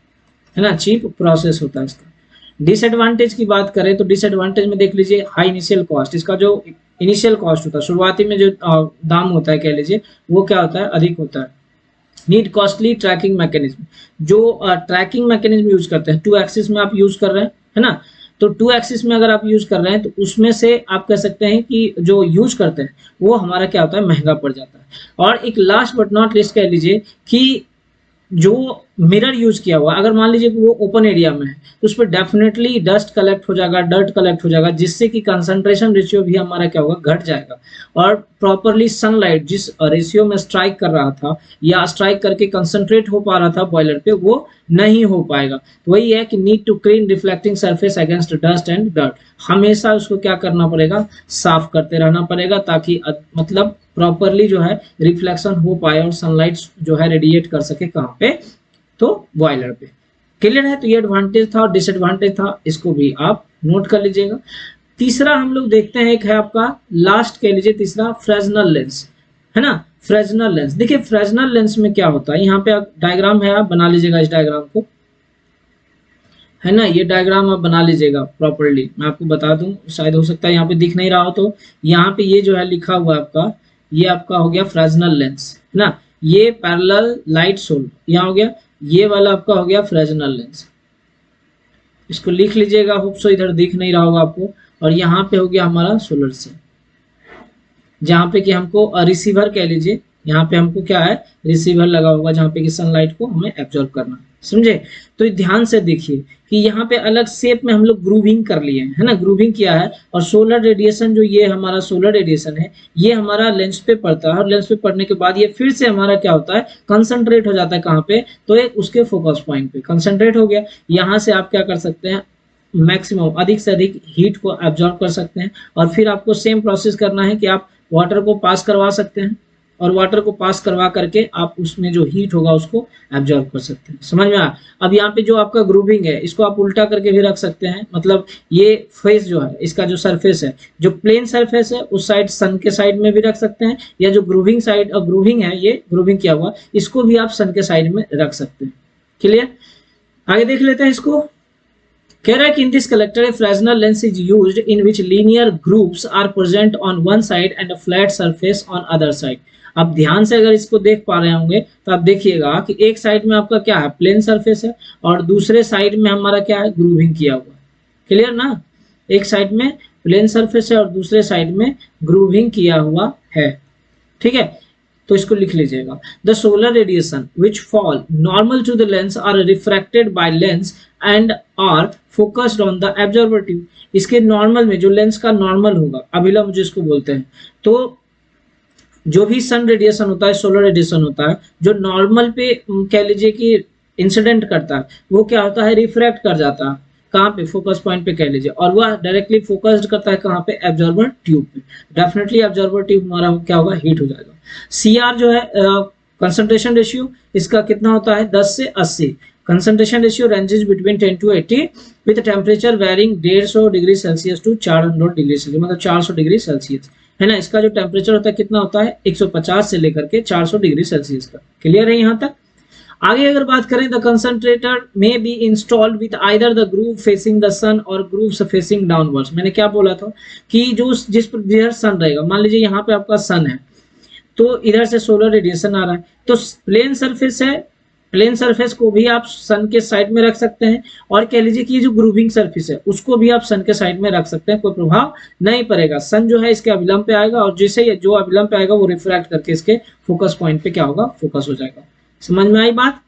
है ना, चीप प्रोसेस होता है इसका। डिसएडवांटेज की बात करें तो डिसएडवांटेज में देख लीजिए हाई इनिशियल कॉस्ट, इसका जो इनिशियल कॉस्ट होता है शुरुआती में जो दाम होता है कह लीजिए वो क्या होता है, अधिक होता है। नीड कॉस्टली ट्रैकिंग मैकेनिज्म, जो ट्रैकिंग मैकेनिज्म यूज करते हैं, 2 एक्सिस में आप यूज कर रहे हैं, है ना, तो 2 एक्सिस में अगर आप यूज कर रहे हैं तो उसमें से आप कह सकते हैं कि जो यूज करते हैं वो हमारा क्या होता है, महंगा पड़ जाता है। और एक लास्ट बट नॉट लिस्ट कह लीजिए कि जो मिरर यूज किया हुआ, अगर मान लीजिए कि वो ओपन एरिया में है तो उस पर डेफिनेटली डस्ट कलेक्ट हो जाएगा, डर्ट कलेक्ट हो जाएगा, जिससे कि कंसंट्रेशन रेशियो भी हमारा क्या होगा, घट जाएगा। और प्रॉपरली सनलाइट जिस रेशियो में स्ट्राइक कर रहा था या स्ट्राइक करके कंसंट्रेट हो पा रहा था बॉयलर पे, वो नहीं हो पाएगा। तो वही है कि need to clean reflecting surface against dust and dirt, हमेशा उसको क्या करना पड़ेगा, साफ करते रहना पड़ेगा, ताकि मतलब प्रॉपरली जो है रिफ्लेक्शन हो पाए और सनलाइट जो है रेडिएट कर सके कहाँ पे, तो बॉयलर पे। क्लियर है, तो ये एडवांटेज था और डिसएडवांटेज था, इसको भी आप नोट कर लीजिएगा। तीसरा हम लोग देखते हैं, एक है आपका लास्ट कह लीजिए तीसरा, फ्रेजनल लेंस, है ना। फ्रेजनल लेंस, देखिए फ्रेजनल लेंस में क्या होता है, यहाँ पे डायग्राम है, आप बना लीजिएगा इस डायग्राम को, है ना, ये डायग्राम आप बना लीजिएगा प्रॉपरली, मैं आपको बता दूं, शायद हो सकता है यहाँ पे दिख नहीं रहा हो, तो यहाँ पे ये जो है लिखा हुआ है आपका, ये आपका हो गया फ्रेजनल लेंस, है ना। ये पैरेलल लाइट सोल यहाँ हो गया, ये वाला आपका हो गया फ्रेजनल लेंस, इसको लिख लीजिएगा, होप सो इधर दिख नहीं रहा होगा आपको। और यहाँ पे हो गया हमारा सोलर सेल, जहाँ पे कि हमको रिसीवर कह लीजिए, यहाँ पे हमको क्या है, रिसीवर लगा होगा जहाँ पे कि सनलाइट को हमें एब्जॉर्ब करना, समझे। तो ध्यान से देखिए कि यहाँ पे अलग शेप में हम लोग ग्रूविंग कर लिए हैं, है ना, ग्रूविंग किया है। और सोलर रेडिएशन जो ये हमारा सोलर रेडिएशन है, ये हमारा लेंस पे पड़ता है, और लेंस पे पड़ने के बाद ये फिर से हमारा क्या होता है, कंसंट्रेट हो जाता है कहाँ पे, तो एक उसके फोकस पॉइंट पे कंसंट्रेट हो गया। यहाँ से आप क्या कर सकते हैं, मैक्सिमम अधिक से अधिक हीट को एब्जॉर्ब कर सकते हैं। और फिर आपको सेम प्रोसेस करना है कि आप वाटर को पास करवा सकते हैं, और वाटर को पास करवा करके आप उसमें जो हीट होगा उसको एब्जॉर्ब कर सकते हैं। समझ में आया? अब यहाँ पे जो आपका ग्रूविंग है इसको आप उल्टा करके भी रख सकते हैं, मतलब ये फेस जो है इसका जो सरफेस है, जो प्लेन सरफेस है उस साइड सन के साइड में भी रख सकते हैं, या जो ग्रूविंग साइड ग्रूविंग है, ये ग्रूविंग किया हुआ, इसको भी आप सन के साइड में रख सकते हैं। क्लियर? आगे देख लेते हैं इसको। कह रहा है कि in this collector a Fresnel lens is used in which linear groups are present on one side and a flat surface on other side। अब ध्यान से अगर इसको देख पा रहे होंगे तो आप देखिएगा कि एक साइड में आपका क्या है, प्लेन सरफेस है, और दूसरे साइड में हमारा क्या है, ग्रूविंग किया हुआ। क्लियर ना? एक साइड में प्लेन सरफेस है और दूसरे साइड में ग्रूविंग किया हुआ है। ठीक है, तो इसको लिख लीजिएगा। The solar radiation which fall normal to the lens are refracted by lens and are focused on the absorber tube. इसके नॉर्मल में जो लेंस का नॉर्मल होगा, अभिलंब जिसको बोलते हैं, तो जो भी सन रेडिएशन होता है, सोलर रेडिएशन होता है, जो नॉर्मल पे कह लीजिए कि इंसिडेंट करता है, वो क्या होता है, रिफ्रैक्ट कर जाता है। कहाँ पे? फोकस पॉइंट पे कह लीजिए, और वह डायरेक्टली फोकस्ड करता है कहाँ पे? एब्जॉर्बर ट्यूब पे। डेफिनेटली एब्जॉर्बर ट्यूब हमारा क्या होगा, हीट हो जाएगा। CR जो है कंसंट्रेशन रेशियो, इसका कितना होता है, 10 से 80। Concentration ratio ranges between 10 to 80 with temperature varying 150 degree Celsius to 400 degree Celsius, मतलब 400 डिग्री सेल्सियस, है ना। इसका जो टेम्परेचर होता है कितना होता है, 150 से लेकर के 400 डिग्री सेल्सियस का। क्लियर है यहाँ तक? आगे अगर बात करें, the concentrator may be installed with either the groove facing the sun और ग्रूव फेसिंग डाउनवर्ड्स। मैंने क्या बोला था कि जो जिस पर सन रहेगा, मान लीजिए यहाँ पे आपका सन है, तो इधर से सोलर रेडिएशन आ रहा है, तो प्लेन सरफेस है, प्लेन सरफेस को भी आप सन के साइड में रख सकते हैं, और कह लीजिए कि ये जो ग्रूविंग सरफेस है उसको भी आप सन के साइड में रख सकते हैं, कोई प्रभाव नहीं पड़ेगा। सन जो है इसके अभिलंब पे आएगा, और जैसे जो अभिलंब पे आएगा वो रिफ्रैक्ट करके इसके फोकस पॉइंट पे क्या होगा, फोकस हो जाएगा। समझ में आई बात?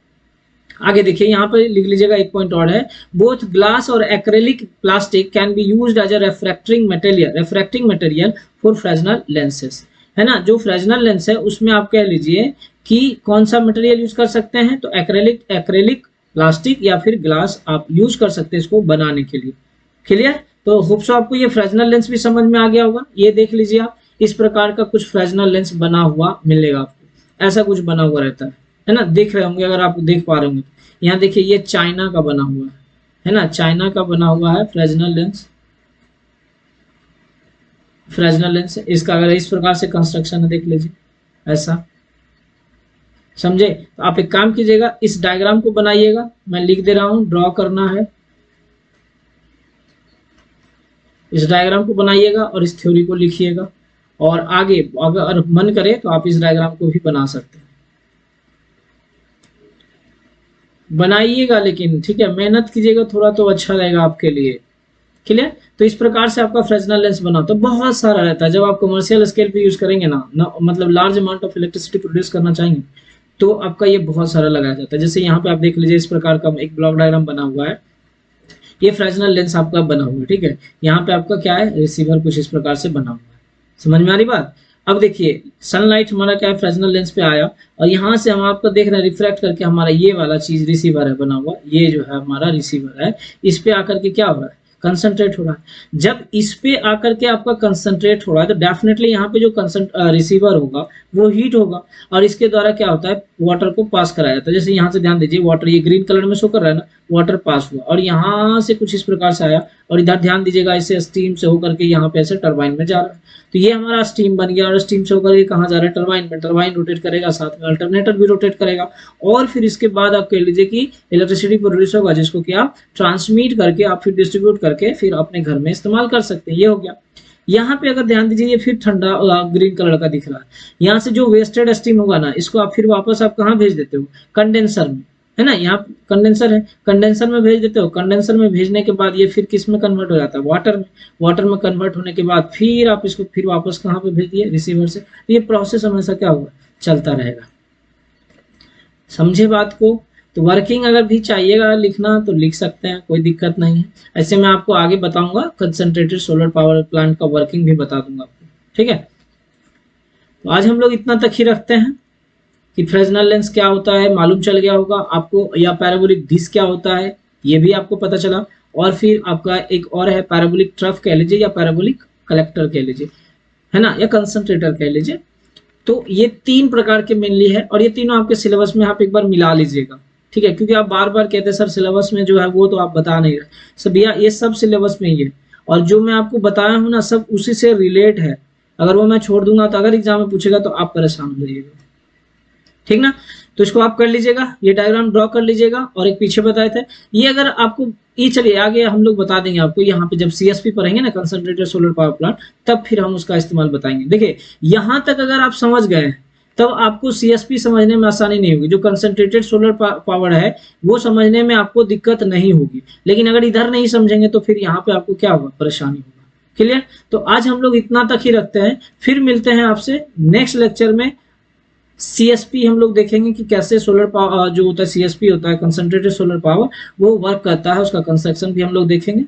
आगे देखिए, यहाँ पर लिख लीजिएगा, एक पॉइंट और है, बोथ ग्लास और acrylic plastic can be used as a refracting material for Fresnel lenses, है ना। जो फ्रेस्नेल लेंस है उसमें आप कह लीजिए कि कौन सा मटेरियल यूज कर सकते हैं, तो एक्रेलिक प्लास्टिक या फिर ग्लास आप यूज कर सकते हैं इसको बनाने के लिए। क्लियर? तो होप सो आपको ये फ्रेस्नेल लेंस भी समझ में आ गया होगा। ये देख लीजिए आप, इस प्रकार का कुछ फ्रेस्नेल लेंस बना हुआ मिलेगा आपको, ऐसा कुछ बना हुआ रहता है ना। देख रहे होंगे, अगर आप देख पा रहे होंगे, यहाँ देखिए ये चाइना का बना हुआ है ना, चाइना का बना हुआ है फ्रेस्नेल लेंस। फ्रेस्नेल लेंस इसका अगर इस प्रकार से कंस्ट्रक्शन है, देख लीजिए ऐसा, समझे। तो आप एक काम कीजिएगा, इस डायग्राम को बनाइएगा, मैं लिख दे रहा हूं, ड्रॉ करना है। इस डायग्राम को बनाइएगा और इस थ्योरी को लिखिएगा, और आगे अगर मन करे तो आप इस डायग्राम को भी बना सकते हैं, बनाइएगा, लेकिन ठीक है, मेहनत कीजिएगा थोड़ा तो अच्छा रहेगा आपके लिए। क्लियर? तो इस प्रकार से आपका फ्रेस्नेल लेंस बना, तो बहुत सारा रहता है। जब आप कमर्शियल स्केल पे यूज करेंगे ना, मतलब large amount of electricity produce करना चाहेंगे, तो आपका ये बहुत सारा लगाया जाता है। जैसे यहाँ पे आप देख लीजिए, इस प्रकार का एक ब्लॉक डायग्राम बना हुआ है, ये फ्रेस्नेल लेंस आपका बना हुआ है। ठीक है, यहाँ पे आपका क्या है, रिसीवर कुछ इस प्रकार से बना हुआ है। समझ में आ रही बात? अब देखिए, सनलाइट हमारा क्या है, फ्रेस्नेल लेंस पे आया, और यहाँ से हम आपको देख रहे हैं रिफ्लेक्ट करके हमारा ये वाला चीज रिसीवर है बना हुआ, ये जो है हमारा रिसीवर है, इस पे आकर के क्या हो रहा है, कंसंट्रेट हो रहा है। जब इस पे आकर के आपका कंसंट्रेट हो रहा है, तो डेफिनेटली यहाँ पे जो रिसीवर होगा वो हीट होगा, और इसके द्वारा क्या होता है, वाटर को पास कराया जाता है। जैसे यहाँ से ध्यान दीजिए, वाटर ये ग्रीन कलर में शो कर रहा है ना, वाटर पास हुआ, और यहाँ से कुछ इस प्रकार से आया, और इधर ध्यान दीजिएगा, इसे स्टीम से होकर के यहाँ पे ऐसे टरबाइन में जा रहा है। तो ये हमारा स्टीम बन गया, और स्टीम से होकर के कहाँ जा रहा है, टरबाइन में। टरबाइन रोटेट करेगा, साथ में अल्टरनेटर भी रोटेट करेगा, और फिर इसके बाद आप कह लीजिए कि इलेक्ट्रिसिटी प्रोड्यूस होगा, जिसको कि आप ट्रांसमिट करके आप फिर डिस्ट्रीब्यूट करके फिर अपने घर में इस्तेमाल कर सकते हैं। ये हो गया। यहाँ पे अगर ध्यान दीजिए, ये फिर ठंडा ग्रीन कलर का दिख रहा है, यहाँ से जो वेस्टेड स्टीम होगा ना, इसको आप फिर वापस आप कहाँ भेज देते हो, कंडेंसर में, है ना। यहाँ कंडेंसर है, कंडेंसर में भेज देते हो। कंडेंसर में भेजने के बाद ये फिर किस में कन्वर्ट हो जाता है, वाटर में। वाटर में कन्वर्ट होने के बाद फिर आप इसको फिर वापस कहाँ पे भेज दिए, रिसीवर से। तो ये प्रोसेस हमेशा क्या होगा, चलता रहेगा। समझे बात को? तो वर्किंग अगर भी चाहिएगा लिखना तो लिख सकते हैं, कोई दिक्कत नहीं है। ऐसे मैं आपको आगे बताऊंगा, कंसंट्रेटेड सोलर पावर प्लांट का वर्किंग भी बता दूंगा आपको। ठीक है, तो आज हम लोग इतना तक ही रखते हैं कि फ्रेस्नेल लेंस क्या होता है मालूम चल गया होगा आपको, या पैराबोलिक डिस्क क्या होता है ये भी आपको पता चला। और फिर आपका एक और है पैराबोलिक ट्रफ कह लीजिए, या पैराबोलिक कलेक्टर कह लीजिए, है ना, या कंसंट्रेटर कह लीजिए। तो ये 3 प्रकार के मेनली है और ये तीनों आपके सिलेबस में आप एक बार मिला लीजिएगा, ठीक है, क्योंकि आप बार बार कहते हैं सर सिलेबस में जो है वो तो आप बता नहीं रहे। सब भैया ये सब सिलेबस में ही है और जो मैं आपको बताया हूँ ना सब उसी से रिलेट है। अगर वो मैं छोड़ दूंगा तो अगर एग्जाम में पूछेगा तो आप परेशान हो जाइएगा, ठीक ना। तो इसको आप कर लीजिएगा, ये डायग्राम ड्रॉ कर लीजिएगा। और एक पीछे बताए थे ये, अगर आपको ये चलिए आगे हम लोग बता देंगे आपको, यहाँ पे जब सीएसपी पढ़ेंगे ना, कंसंट्रेटेड सोलर पावर प्लांट, तब फिर हम उसका इस्तेमाल बताएंगे। देखिए यहाँ तक अगर आप समझ गए तब आपको सीएसपी समझने में आसानी नहीं होगी। जो कंसंट्रेटेड सोलर पावर है वो समझने में आपको दिक्कत नहीं होगी, लेकिन अगर इधर नहीं समझेंगे तो फिर यहाँ पे आपको क्या होगा, परेशानी होगा। क्लियर। तो आज हम लोग इतना तक ही रखते हैं, फिर मिलते हैं आपसे नेक्स्ट लेक्चर में। सीएसपी हम लोग देखेंगे कि कैसे सोलर पावर जो होता है, सीएसपी होता है कंसंट्रेटेड सोलर पावर, वो वर्क करता है, उसका कंस्ट्रक्शन भी हम लोग देखेंगे।